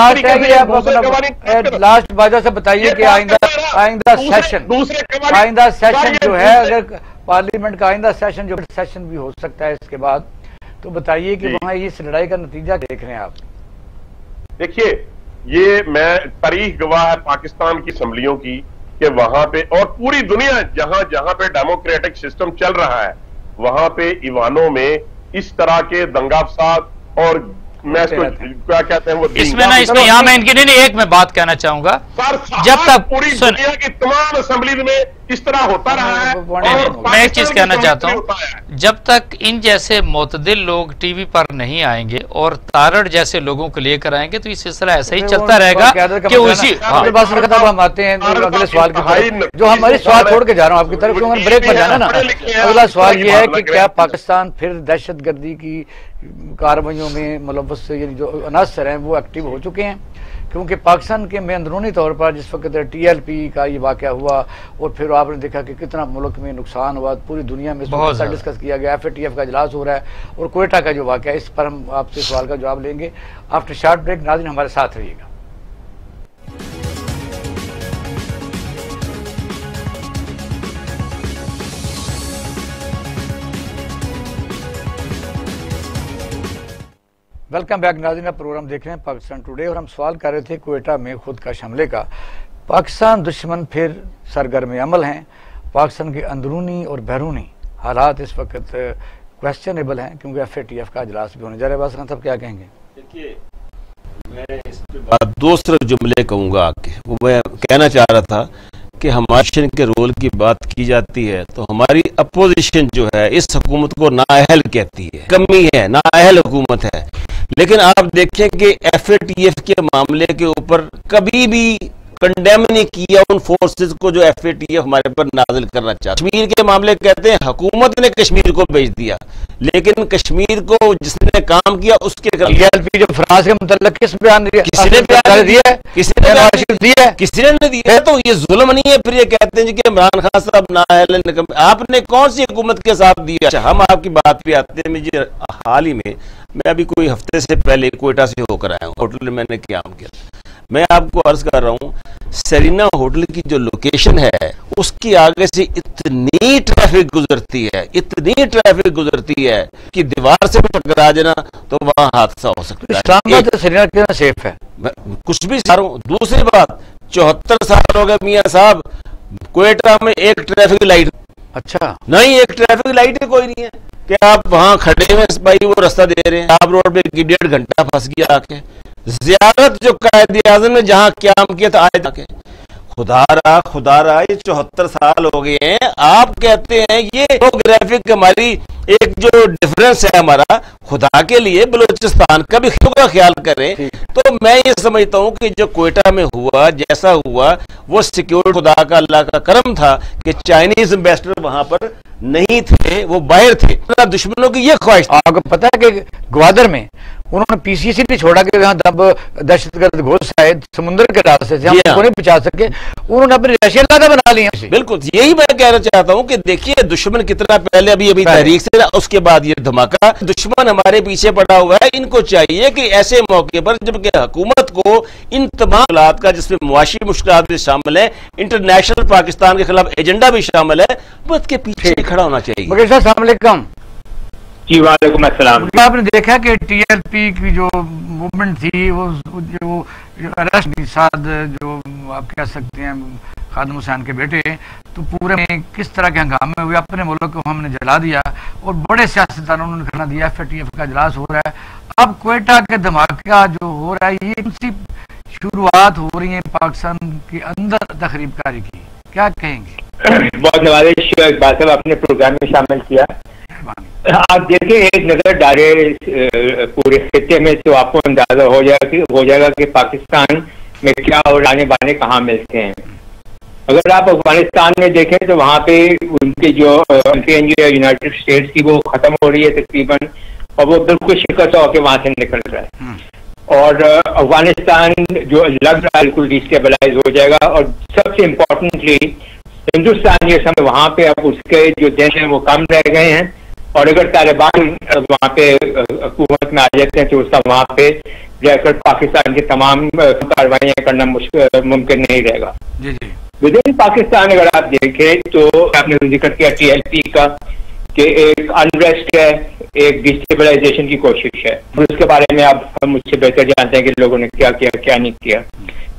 लास्ट बाजा से बताइए कि आइंदा सेशन जो है, अगर पार्लियामेंट का आइंदा सेशन जो सेशन भी हो सकता है इसके बाद, तो बताइए कि वहां इस लड़ाई का नतीजा देख रहे हैं आप? देखिए, ये मैं तारीख गवाह है पाकिस्तान की असेंबलियों की कि वहां पे और पूरी दुनिया जहां पे डेमोक्रेटिक सिस्टम चल रहा है वहां पे ईवानों में इस तरह के दंगा फसाद और मैं इसको क्या कहते हैं वो इसमें ना इसमें यहाँ मैं इनकी नहीं एक मैं बात कहना चाहूंगा, जब तक पूरी दुनिया की तमाम असेंबली में इस तरह होता रहा है। मैं एक चीज कहना चाहता हूँ, जब तक इन जैसे मुतदिल लोग टीवी पर नहीं आएंगे और तारड़ जैसे लोगों को लेकर आएंगे तो ये सिलसिला ऐसा ही चलता रहेगा कि उसी हम आते हैं अगले सवाल की, जो हमारे सवाल छोड़ के जा रहा हूँ आपकी तरफ, क्योंकि ब्रेक पर जाना ना। अगला सवाल ये है कि क्या पाकिस्तान फिर दहशतगर्दी की कार्रवाइयों में मुलव्वस यानी जो अनासर हैं वो एक्टिव हो चुके हैं? क्योंकि पाकिस्तान के में अंदरूनी तौर पर जिस वक्त TLP का ये वाक़या हुआ और फिर आपने देखा कि कितना मुल्क में नुकसान हुआ, पूरी दुनिया में डिस्कस किया गया, FATF का इजलास हो रहा है और कोयटा का जो वाक़या, इस पर हम आपसे सवाल का जवाब लेंगे आफ्टर शॉर्ट ब्रेक। नाज़रीन हमारे साथ रहिएगा। वेलकम बैक नाज़रीन, आप प्रोग्राम देख रहे हैं पाकिस्तान टुडे और हम सवाल कर रहे थे कोयटा में खुद का हमले का। पाकिस्तान दुश्मन फिर सरगर्म अमल हैं, पाकिस्तान के अंदरूनी और बैरूनी हालात इस वक्त क्वेश्चनेबल हैं क्योंकि FATF का इजलास भी होने जा रहा है। बासखान साहब क्या कहेंगे? देखिए, मैं इस पे बात दो सिर्फ जुमले कहूँगा आके, वो मैं कहना चाह रहा था कि हमारे के रोल की बात की जाती है तो हमारी अपोजिशन जो है इस हुकूमत को नाअहल कहती है, कमी है, नाअहल हुकूमत है। लेकिन आप देखें कि FATF के मामले के ऊपर कभी भी कंडेम नहीं किया उन फोर्सेस को जो FATF हमारे पर नाजिल करना चाहता। कश्मीर के मामले कहते हैं हुकूमत ने कश्मीर को भेज दिया, लेकिन कश्मीर को जिसने काम किया उसके TLP जो फ्रांस के मुतल्लिक किस बयान दिया? किसने बयान दिया? किसी ने नहीं दिया। तो ये जुल्म नहीं है? फिर ये कहते हैं कि इमरान खान साहब ना, आपने कौन सी हुकूमत के साथ दिया? हम आपकी बात पे आते हैं। मुझे हाल ही में, मैं अभी कोई हफ्ते से पहले कोयटा से होकर आया हूँ, होटल में मैंने क्याम किया। मैं आपको अर्ज कर रहा हूँ, सेरिना होटल की जो लोकेशन है उसके आगे से इतनी ट्रैफिक गुजरती है कि दीवार से भी टकरा जाना तो वहां हादसा हो सकता है। इस्लामाबाद सेरिना कितना सेफ है? कुछ भी सारों। दूसरी बात, 74 साल हो गए मियाँ साहब, क्वेटा में एक ट्रैफिक लाइट, अच्छा नहीं एक ट्रैफिक लाइट कोई नहीं है कि आप वहां खड़े हुए भाई वो रास्ता दे रहे हैं, आप रोड पे 1.5 घंटा फंस गया आके। ज़ियारत जो कायद-ए-आज़म ने जहां क्याम किया था आए जाके, खुदा रहा ये 74 साल हो गए हैं, आप कहते हैं ये ग्राफिक हमारी एक जो डिफरेंस है हमारा, खुदा के लिए बलूचिस्तान का भी ख्याल करें। तो मैं ये समझता हूं कि जो क्वेटा में हुआ, जैसा हुआ, वो सिक्योर खुदा का, अल्लाह का करम था कि चाइनीज एम्बेसडर वहां पर नहीं थे, वो बाहर थे। दुश्मनों की ये ख्वाहिश। आपको पता है कि ग्वादर में उन्होंने PCC नहीं छोड़ा कि यहाँ तब दहशतगर्द घुस आए समुद्र के रास्ते से, हम उनको नहीं बचा सके, उन्होंने अपने रशिया इलाका बना लिया। बिल्कुल यही मैं कहना चाहता हूँ कि देखिए दुश्मन कितना पहले अभी तारीख से, उसके बाद ये धमाका, दुश्मन हमारे पीछे पड़ा हुआ है। इनको चाहिए कि ऐसे मौके पर जबकि हुकूमत को इन तमाम हालात का, जिसमें मुआशी मुश्किलात भी शामिल है, इंटरनेशनल पाकिस्तान के खिलाफ एजेंडा भी शामिल है, वो के पीछे खड़ा होना चाहिए। जी वालेकुम अस्सलाम। आपने देखा कि TLP की जो मूवमेंट थी, वो जो अरेस्ट के साथ, जो आप कह सकते हैं खादिम हुसैन के बेटे, तो पूरे में किस तरह के हंगामे हुए, अपने मुल्क को हमने जला दिया और बड़े सियासतदानों ने खाना दिया, FATF का इजलास हो रहा है। अब क्वेटा के धमाका जो हो रहा है, ये उसी शुरुआत हो रही है पाकिस्तान के अंदर तखरीबकारी की, क्या कहेंगे? बहुत नवाजिश इकबाल साहब आपने प्रोग्राम में शामिल किया। आप देखिए, एक नजर डाले पूरे खित्ते में तो आपको अंदाजा हो जाएगा कि पाकिस्तान में क्या और आने बाने कहाँ मिलते हैं। अगर आप अफगानिस्तान में देखें तो वहाँ पे उनकी जो यूनाइटेड स्टेट्स की वो खत्म हो रही है तकरीबन, और वो बिल्कुल शिकस्त होकर वहां से निकल रहा है। और अफगानिस्तान जो लग रहा है बिल्कुल डिस्टेबलाइज हो जाएगा। और सबसे इम्पोर्टेंटली हिंदुस्तान ये समय वहाँ पे अब उसके जो दिन है वो कम रह गए हैं, और अगर तालिबान वहाँ पे हुकूमत में आ जाते हैं तो उसका वहाँ पे रहकर पाकिस्तान की तमाम कार्रवाइयाँ करना मुमकिन नहीं रहेगा। जी जी। विद इन पाकिस्तान अगर आप देखें तो आपने जिक्र किया TLP का कि एक अनरेस्ट है, एक डिस्टेबलाइजेशन की कोशिश है, और उसके बारे में आप मुझसे बेहतर जानते हैं कि लोगों ने क्या किया क्या नहीं किया।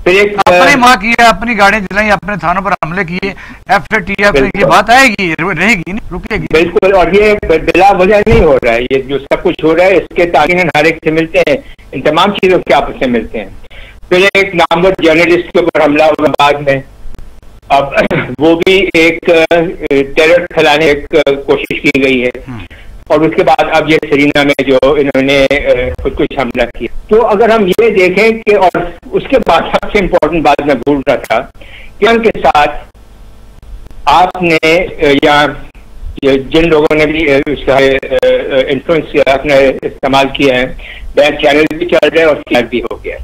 फिर एक अपने माँ किया, अपनी गाड़ियां जलाई, अपने थानों पर हमले किए, FATF ये बात आएगी, रहेगी नहीं, रुकेगी। बिल्कुल, और ये बिला वजह नहीं हो रहा है, ये जो सब कुछ हो रहा है इसके तारीन हर एक से मिलते हैं, इन तमाम चीजों के आपस से मिलते हैं। फिर एक नामवर जर्नलिस्ट के ऊपर हमला हुआ बाद में, अब वो भी एक टेरर फैलाने की कोशिश की गई है। और उसके बाद अब ये सेरिना में जो इन्होंने खुद कुछ हमला किया। तो अगर हम ये देखें कि, और उसके बाद सबसे इम्पोर्टेंट बात मैं भूल रहा था कि उनके साथ आपने या जिन लोगों ने भी उसका इन्फ्लुएंस आपने इस्तेमाल किया है, बैक चैनल भी चल रहे हैं और फ्लैग भी हो गया।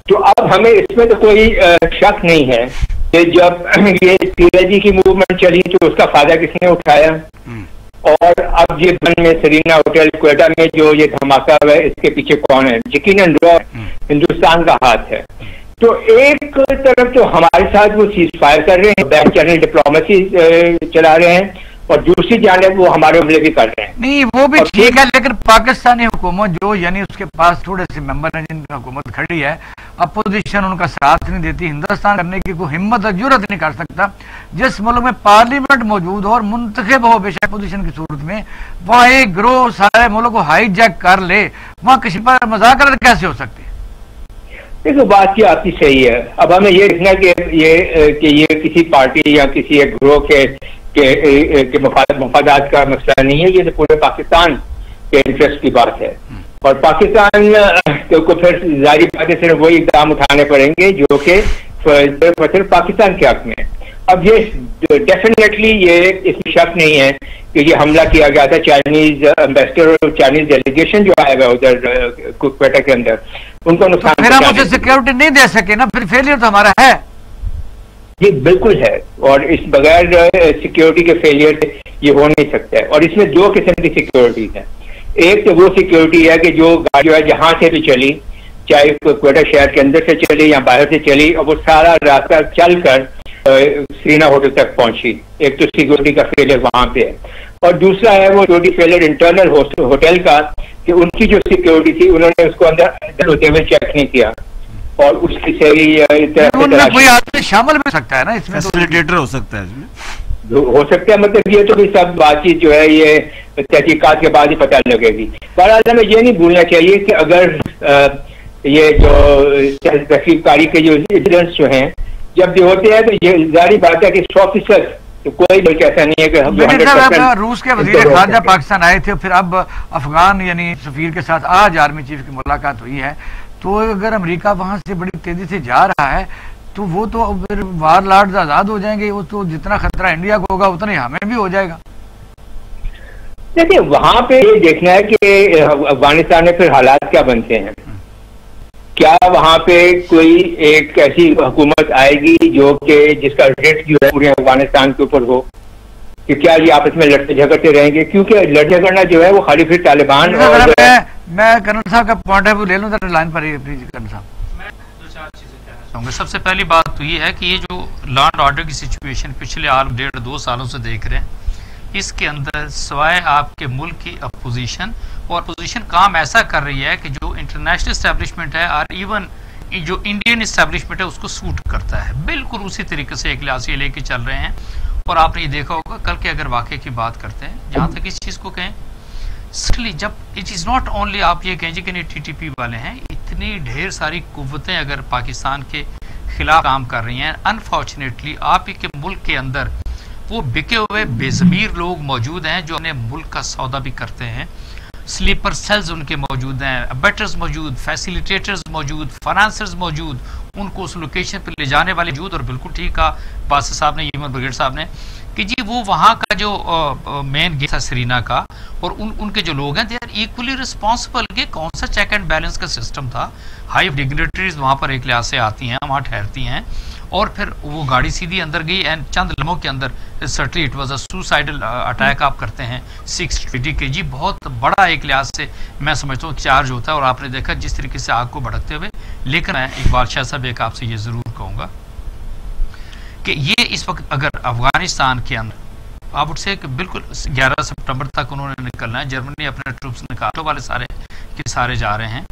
तो अब हमें इसमें तो कोई शक नहीं है कि जब ये PLG की मूवमेंट चली तो उसका फायदा किसने उठाया, और अब ये बन में सेरिना होटल क्वेटा में जो ये धमाका हुआ है इसके पीछे कौन है? यकीनन हिंदुस्तान का हाथ है। तो एक तरफ तो हमारे साथ वो सीज फायर कर रहे हैं, बैक चैनल डिप्लोमेसी चला रहे हैं, और दूसरी जानिब वो हमारे हमले भी कर रहे हैं। नहीं वो भी ठीक है, लेकिन पाकिस्तानी हुकूमत जो, यानी उसके पास थोड़े से मेंबर हैं जिनकी हुकूमत खड़ी है, अपोजिशन उनका साथ नहीं देती, हिंदुस्तान करने की कोई हिम्मत और जरूरत नहीं कर सकता। जिस मुल्क में पार्लियामेंट मौजूद हो और मुंतखब हो बेशक अपोजिशन की सूरत में, वहाँ एक ग्रोह सारे मुल्क को हाईजैक कर ले, वहाँ किसी पर मज़ाकरत कैसे हो सकती है? देखो बात की आपकी सही है। अब हमें ये देखना कि ये किसी पार्टी या किसी एक ग्रोह के मफादात का मसला नहीं है, ये तो पूरे पाकिस्तान के इंटरेस्ट की बात है। और पाकिस्तान को फिर जारी बात है सिर्फ वही इकदाम उठाने पड़ेंगे जो कि सिर्फ पाकिस्तान के हक में। अब ये डेफिनेटली ये इसमें शक नहीं है कि ये हमला किया गया था। चाइनीज एम्बेसडर और चाइनीज डेलीगेशन जो आया हुआ उधर क्वेटा के अंदर, उनको नुकसान तो फिर हम उसे सिक्योरिटी नहीं दे सके ना, फिर फेलियर तो हमारा है। ये बिल्कुल है, और इस बगैर सिक्योरिटी के फेलियर ये हो नहीं सकता है। और इसमें दो किस्म की सिक्योरिटी है। एक तो वो सिक्योरिटी है कि जो गाड़ी है जहां से भी चली, चाहे क्वेटा शहर के अंदर से चली या बाहर से चली, और वो सारा रास्ता चलकर सीना होटल तक पहुंची। एक तो सिक्योरिटी का फेलियर वहां पे है, और दूसरा है वो सिक्योरिटी फेलियर इंटरनल होटल का, कि उनकी जो सिक्योरिटी थी उन्होंने उसको अंदर होते हुए चेक नहीं किया, और उसकी से ही कोई आदमी शामिल हो सकता है ना इसमें, फैसिलिटेटर हो सकता है इसमें, हो सकता है। मतलब ये तो भी सब बातचीत जो है ये तहकीकात के बाद ही पता लगेगी। बहरहाल हमें ये नहीं भूलना चाहिए कि अगर ये जो तहकीकारी के जो इंसिडेंट्स जो हैं जब भी होते हैं, तो ये जारी बात है कि 100% तो कोई बल्कि ऐसा नहीं है कि हम रूस के वजीर खारजा पाकिस्तान आए थे, फिर अब अफगान यानी सफीर के साथ आज आर्मी चीफ की मुलाकात हुई है। तो अगर अमेरिका वहां से बड़ी तेजी से जा रहा है तो वो तो फिर वार लॉर्ड्स आजाद हो जाएंगे। वो तो जितना खतरा इंडिया को होगा उतना ही हमें भी हो जाएगा। देखिए वहां पे ये देखना है कि अफगानिस्तान में फिर हालात क्या बनते हैं। क्या वहां पे कोई एक ऐसी हुकूमत आएगी जो कि जिसका रेट जो है पूरे अफगानिस्तान के ऊपर हो, कि क्या ये आपस में लड़ते झगड़ते रहेंगे? क्योंकि लड़ झगड़ना जो है वो खाली फिर तालिबान और मैं कर्नल साहब का पॉइंट ऑफ व्यू ले लूं जरा लाइन पर ही प्लीज कर्नल साहब। मैं दो चार चीजें कहना चाहूंगा। सबसे पहली बात तो ये है कि ये जो लॉ एंड ऑर्डर की सिचुएशन पिछले 1.5-2 सालों से देख रहे हैं, इसके अंदर सवाए आपके मुल्क की अपोजिशन, और अपोजिशन काम ऐसा कर रही है कि जो इंटरनेशनल एस्टेब्लिशमेंट है और इवन जो इंडियन एस्टेब्लिशमेंट है उसको सूट करता है। बिल्कुल उसी तरीके से एक लिहाज से लेके चल रहे हैं। और आपने ये देखा होगा कल के अगर वाकये की बात करते हैं, जहां तक इस चीज को कहें, सटली जब इट इज नॉट ओनली आप ये कहें कि नहीं टीटीपी वाले हैं, इतनी ढेर सारी कुव्वतें अगर पाकिस्तान के खिलाफ काम कर रही हैं, अनफॉर्चुनेटली आप ही के मुल्क के अंदर वो बिके हुए बेजमीर लोग मौजूद हैं जो अपने मुल्क का सौदा भी करते हैं। स्लीपर सेल्स उनके मौजूद हैं, अबेटर्स मौजूद, फैसिलिटेटर्स मौजूद, फाइनेंसर्स मौजूद, उनको उस लोकेशन पर ले जाने वाले मौजूद। और बिल्कुल ठीक कहा बासित साहब ने, ह्यूमन ब्रिगेड साहब ने, कि जी वो वहाँ का जो मेन गेट था सरीना का, और उनके जो लोग हैं दे आर इक्वली रिस्पॉन्सिबल कि कौन सा चेक एंड बैलेंस का सिस्टम था। हाई डिग्नेटरीज वहाँ पर एक लिहाज से आती हैं, वहाँ ठहरती हैं, और फिर वो गाड़ी सीधी अंदर गई एंड चंद लम्हों के अंदर certainly it was a suicidal attack आप करते हैं 620 kg। बहुत बड़ा एक लिहाज से मैं समझता हूँ चार्ज होता है, और आपने देखा जिस तरीके से आग को भड़कते हुए। लेकिन मैं इकबाल शाह साहब एक आपसे ये ज़रूर कहूँगा कि ये इस वक्त अगर अफगानिस्तान के अंदर आप उठसे कि बिल्कुल 11 सितंबर तक उन्होंने निकलना है, जर्मनी अपने ट्रूप्स निकाल वाले सारे के सारे जा रहे हैं।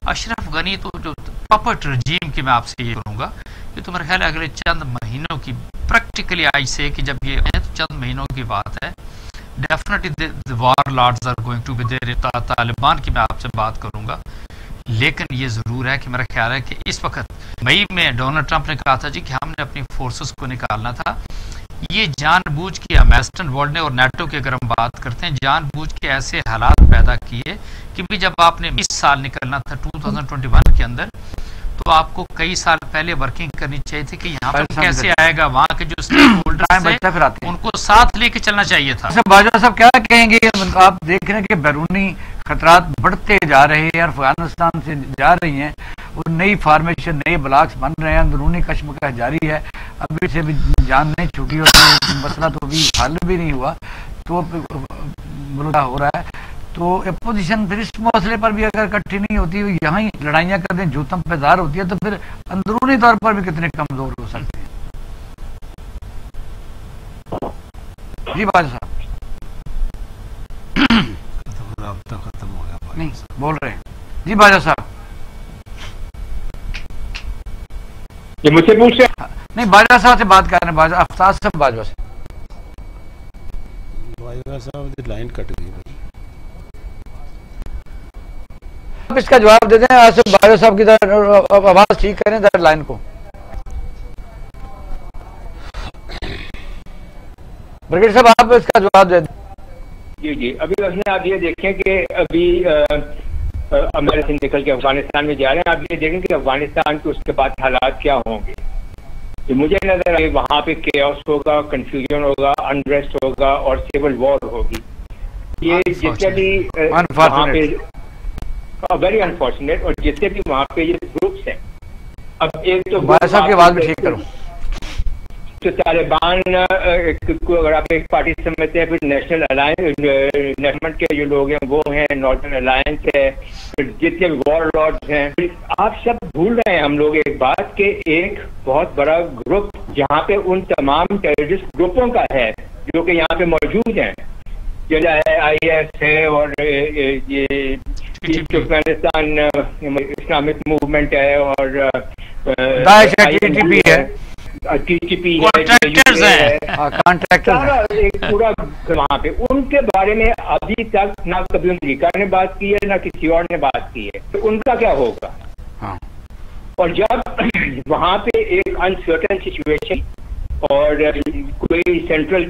अशरफ गनी तो जो पपट रजीम की मैं आपसे ये करूँगा कि तो मेरे ख्याल अगले चंद महीनों की प्रैक्टिकली आज से कि जब ये तो चंद महीनों की बात है, definitely the warlords are going to be there. Taliban की मैं आपसे बात करूंगा, लेकिन ये ज़रूर है कि मेरा ख्याल है कि इस वक्त मई में डोनाल्ड ट्रंप ने कहा था जी कि हमने अपनी फोर्सेस को निकालना था। ये जानबूझ के वेस्टर्न वर्ल्ड ने और नेटो की अगर हम बात करते हैं, जानबूझ के ऐसे हालात पैदा किए कि भी जब आपने 20 साल निकलना था 2021 के अंदर, तो आपको कई साल पहले वर्किंग करनी चाहिए थी कि यहाँ पर कैसे आएगा, वहाँ के जो स्टेक होल्डर्स हैं उनको साथ लेके चलना चाहिए था। बाजवा साहब क्या कहेंगे? आप देख रहे हैं कि बैरूनी खतरात बढ़ते जा रहे हैं, अफगानिस्तान से जा रही हैं, और नई फार्मेशन, नए ब्लॉक्स बन रहे हैं, अंदरूनी कश्मकश जारी है, अभी से भी जान नहीं छूटी और मसला तो अभी हल भी नहीं हुआ, तो हो रहा है। तो अपोजिशन फिर इस मसले पर भी अगर इकट्ठी नहीं होती, यहाँ ही लड़ाइयाँ करते हैं, जूतम पे दार होती है, तो फिर अंदरूनी तौर पर भी कितने कमजोर हो सकते हैं। जी बाजवा साहब खत्म हो गया, नहीं बोल रहे हैं जी बाजवा साहब। ये मुझसे पूछ रहे नहीं, बाजवा साहब से बात कर रहे हैं, बाजवा अफ्ताब साहब बाजवा से। बाजवा साहब लाइन कट गई, आप इसका जवाब दे दें। आसिफ बाजवा साहब की आवाज ठीक करें दर लाइन को। ब्रिगेड साहब आप इसका जवाब दे दें। जी जी, अभी आप ये देखें कि अभी अमेरिका से निकल के अफगानिस्तान में जा रहे हैं। आप ये देखें कि अफगानिस्तान के उसके बाद हालात क्या होंगे। तो मुझे नजर आए वहाँ पे केओस होगा, कंफ्यूजन होगा, अनरेस्ट होगा और सिविल वॉर होगी। ये जितने भी वहाँ पे वेरी अनफॉर्चुनेट, और जितने भी वहाँ पे ये ग्रुप्स हैं, अब एक तो की आवाज भी ठीक करो, तो तालिबान को अगर आप एक पार्टी समझते हैं, फिर नेशनल अलायंस नेशनल के जो लोग हैं वो हैं, नॉर्दर्न अलायंस है, फिर जितने वॉर लॉर्ड्स हैं, आप सब भूल रहे हैं हम लोग एक बात के एक बहुत बड़ा ग्रुप जहाँ पे उन तमाम टेररिस्ट ग्रुपों का है जो कि यहाँ पे मौजूद हैं, जो IS है और ये तुर्कमेनिस्तान इस्लामिक मूवमेंट है और TTP है, TTP कॉन्ट्रैक्टर्स हैं, कॉन्ट्रैक्टर एक पूरा वहाँ पे उनके बारे में अभी तक ना कभी अमेरिका ने बात की है ना किसी और ने बात की है, तो उनका क्या होगा? हाँ। और जब वहाँ पे एक अनसर्टेन सिचुएशन और कोई सेंट्रल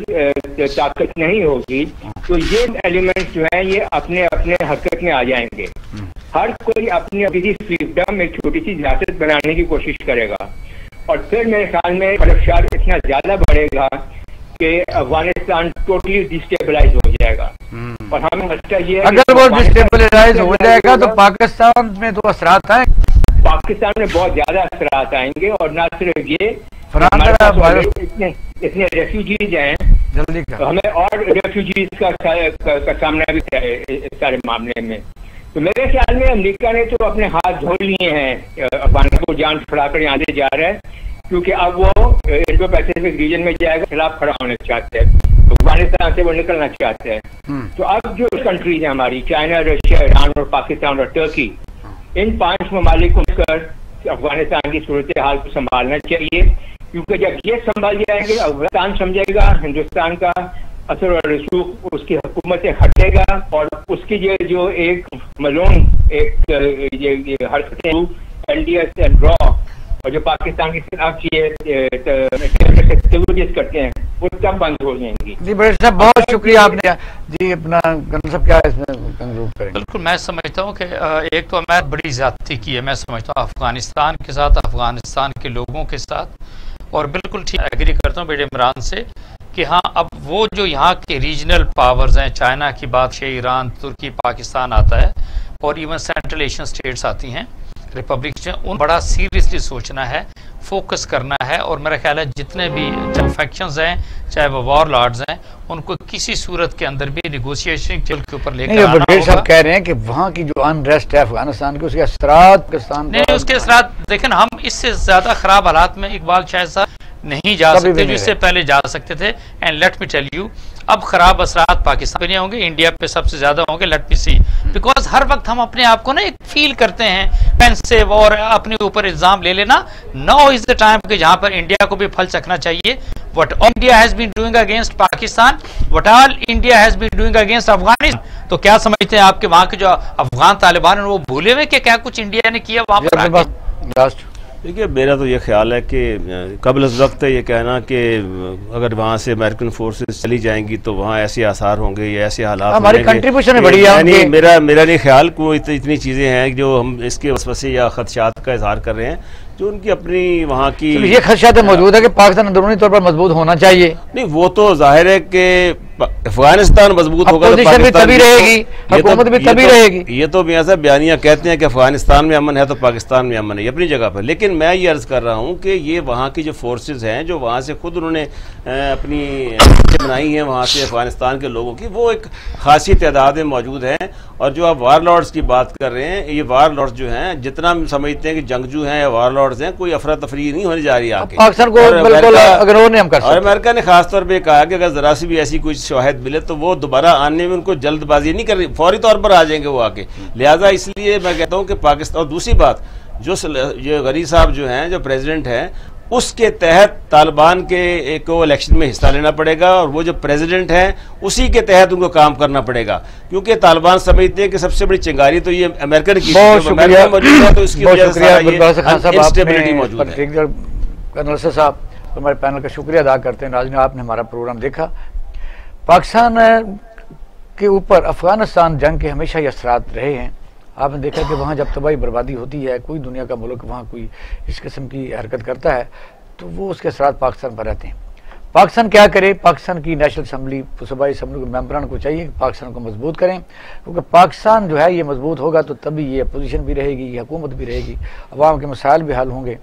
ताकत नहीं होगी तो ये एलिमेंट्स जो हैं ये अपने अपने हरकत में आ जाएंगे। हर कोई अपनी अपनी फ्रीडम एक छोटी सी रियासत बनाने की कोशिश करेगा और फिर मेरे ख्याल में खदशात इतना ज्यादा बढ़ेगा कि अफगानिस्तान टोटली डिस्टेबलाइज हो जाएगा। और हमें लगता ये अगर वो डिस्टेबलाइज हो जाएगा तो पाकिस्तान में तो असरात आए, पाकिस्तान में बहुत ज्यादा असरात आएंगे। और न सिर्फ ये, इतने रेफ्यूजीज हैं जल्दी तो हमें और रेफ्यूजीज का सामना भी है इस सारे मामले में। तो मेरे ख्याल में अमेरिका ने तो अपने हाथ धो लिए हैं, अफगानिस्तान को जान छुड़ाकर यहाँ से जा रहा है, क्योंकि अब वो इंडो पैसिफिक रीजन में जाएगा, खिलाफ खड़ा होना चाहते हैं, अफगानिस्तान से वो निकलना चाहते हैं। तो अब जो कंट्रीज हैं हमारी, चाइना, रशिया, ईरान और पाकिस्तान और टर्की, इन 5 ममालिक को मिलकर अफगानिस्तान की सूरत हाल को संभालना चाहिए, क्योंकि जब ये संभाल जाएंगे अफगानिस्तान समझेगा हिंदुस्तान का असर और रसूख उसकी हुकूमत से हटेगा और उसकी जो एक मलोन एक ये हरकतें LDS एंड रॉ और जो पाकिस्तान के खिलाफ एक्टिविटीज करते हैं वो तब बंद हो जाएंगी। जी बड़े साहब बहुत शुक्रिया आपने जी अपना सब क्या इसमें कंक्लूड करेंगे। बिल्कुल, मैं समझता हूँ कि एक तो अमेरिका बड़ी ज्यादती की है, मैं समझता हूँ अफगानिस्तान के साथ, अफगानिस्तान के लोगों के साथ, और बिल्कुल ठीक एग्री करता हूँ बेटे इमरान से कि हाँ अब वो जो यहाँ के रीजनल पावर्स हैं, चाइना की बात है, ईरान, तुर्की, पाकिस्तान आता है और इवन सेंट्रल एशियन स्टेट्स आती हैं, रिपब्लिक से, उन बड़ा सीरियसली सोचना है, फोकस करना है। और मेरा ख्याल है जितने भी चाहे फैक्शंस हैं चाहे वो वॉर लॉर्ड्स हैं, उनको किसी सूरत के अंदर भी निगोशिएशन टेबल के ऊपर लेकर आना होगा। साहब कह रहे हैं कि वहाँ की जो अनरेस्ट है अफगानिस्तान की, उसके असरात पाकिस्तान नहीं, उसके असरात देखें, हम इससे ज्यादा खराब हालात में इकबाल शायद साहब नहीं जा सकते जो इससे पहले जा सकते थे। And let me tell you, अब खराब असरात पाकिस्तान पे नहीं होंगे, इंडिया पे सबसे ज्यादा होंगे। लेट मी सी, बिकॉज हर वक्त हम अपने आप को ना एक फील करते हैं पेंसिव और अपने ऊपर इल्जाम ले लेना। नाउ इज द टाइम कि जहां पर इंडिया को भी फल चखना चाहिए। What India has been doing against Pakistan, what all India has been doing against Afghanistan. तो क्या समझते हैं आपके वहां के जो अफगान तालिबान वो भूले हुए कि क्या कुछ इंडिया ने किया वहां पर? देखिए, मेरा तो ये ख्याल है कि कबल अज़ वक्त ये कहना कि अगर वहाँ से अमेरिकन फोर्सेस चली जाएंगी तो वहाँ ऐसे आसार होंगे या ऐसे हालात, हमारी कंट्रीब्यूशन बड़ी है। मेरा नहीं ख्याल को इतनी चीज़ें हैं जो हम इसके वसवसे या खदशात का इजहार कर रहे हैं, जो उनकी अपनी वहाँ की ये खदशात मौजूद है कि पाकिस्तान अंदरूनी तौर पर मजबूत होना चाहिए। नहीं, वो तो जाहिर है कि अफगानिस्तान मजबूत होगा तो पाकिस्तान तभी रहेगी, हुकूमत भी तभी रहेगी। ये तो मियां साहब बयानिया कहते हैं कि अफगानिस्तान में अमन है तो पाकिस्तान में अमन है, ये अपनी जगह पर। लेकिन मैं ये अर्ज कर रहा हूँ कि ये वहाँ की जो फोर्सेज हैं, जो वहाँ से खुद उन्होंने अपनी बनाई हैं वहाँ से अफगानिस्तान के लोगों की, वो एक खासी तादाद में मौजूद हैं। और जो आप वार लॉर्ड्स की बात कर रहे हैं, ये वार लॉर्ड्स जो हैं, जितना हम समझते हैं कि जंगजू हैं या वार लॉर्ड्स हैं, कोई अफरा तफरी नहीं होने जा रही आगे पाकिस्तान को। और अमेरिका ने खासतौर पर कहा कि अगर जरा सी भी ऐसी कोई शवाहिद मिले तो वो दोबारा आने में उनको जल्दबाजी नहीं कर रही, फौरी तौर पर आ जाएंगे वो आके। लिहाजा इसलिए मैं कहता हूँ कि पाकिस्तान। और दूसरी बात, जो ये गनी साहब जो हैं, जो प्रेसिडेंट हैं, उसके तहत तालिबान के एक इलेक्शन में हिस्सा लेना पड़ेगा और वो जो प्रेसिडेंट हैं उसी के तहत उनको काम करना पड़ेगा, क्योंकि तालिबान समझते हैं कि सबसे बड़ी चिंगारी तो ये अमेरिकन की है, तो इसकी वजह से इंस्टेबिलिटी मौजूद है। कर्नल साहब हमारे पैनल का शुक्रिया अदा करते हैं। नाज़रीन, आपने हमारा प्रोग्राम देखा। पाकिस्तान के ऊपर अफगानिस्तान जंग के हमेशा ही असरात रहे हैं। आपने देखा कि वहाँ जब तबाही बर्बादी होती है, कोई दुनिया का मुल्क वहाँ कोई इस किस्म की हरकत करता है तो वो उसके असरात पाकिस्तान पर रहते हैं। पाकिस्तान क्या करे? पाकिस्तान की नेशनल असम्बली, सूबाई असम्बली के मेम्बरान को चाहिए कि पाकिस्तान को मजबूत करें, क्योंकि पाकिस्तान जो है ये मजबूत होगा तो तभी ये अपोजिशन भी रहेगी, ये हुकूमत भी रहेगी, अवाम के मसाइल भी हल होंगे,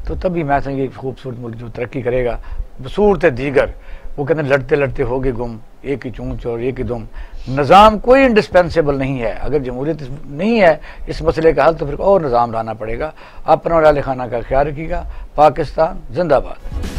तो तभी मैं समझ ये खूबसूरत मुल्क जो तरक्की करेगा। बसूरत दीगर वो कहते हैं लड़ते लड़ते हो गए गुम, एक ही चूंच और एक ही दुम। निज़ाम कोई इंडिस्पेंसेबल नहीं है। अगर जमहूरियत नहीं है इस मसले का हल तो फिर और निज़ाम लाना पड़ेगा। अपना और अहल खाना का ख्याल रखिएगा। पाकिस्तान जिंदाबाद।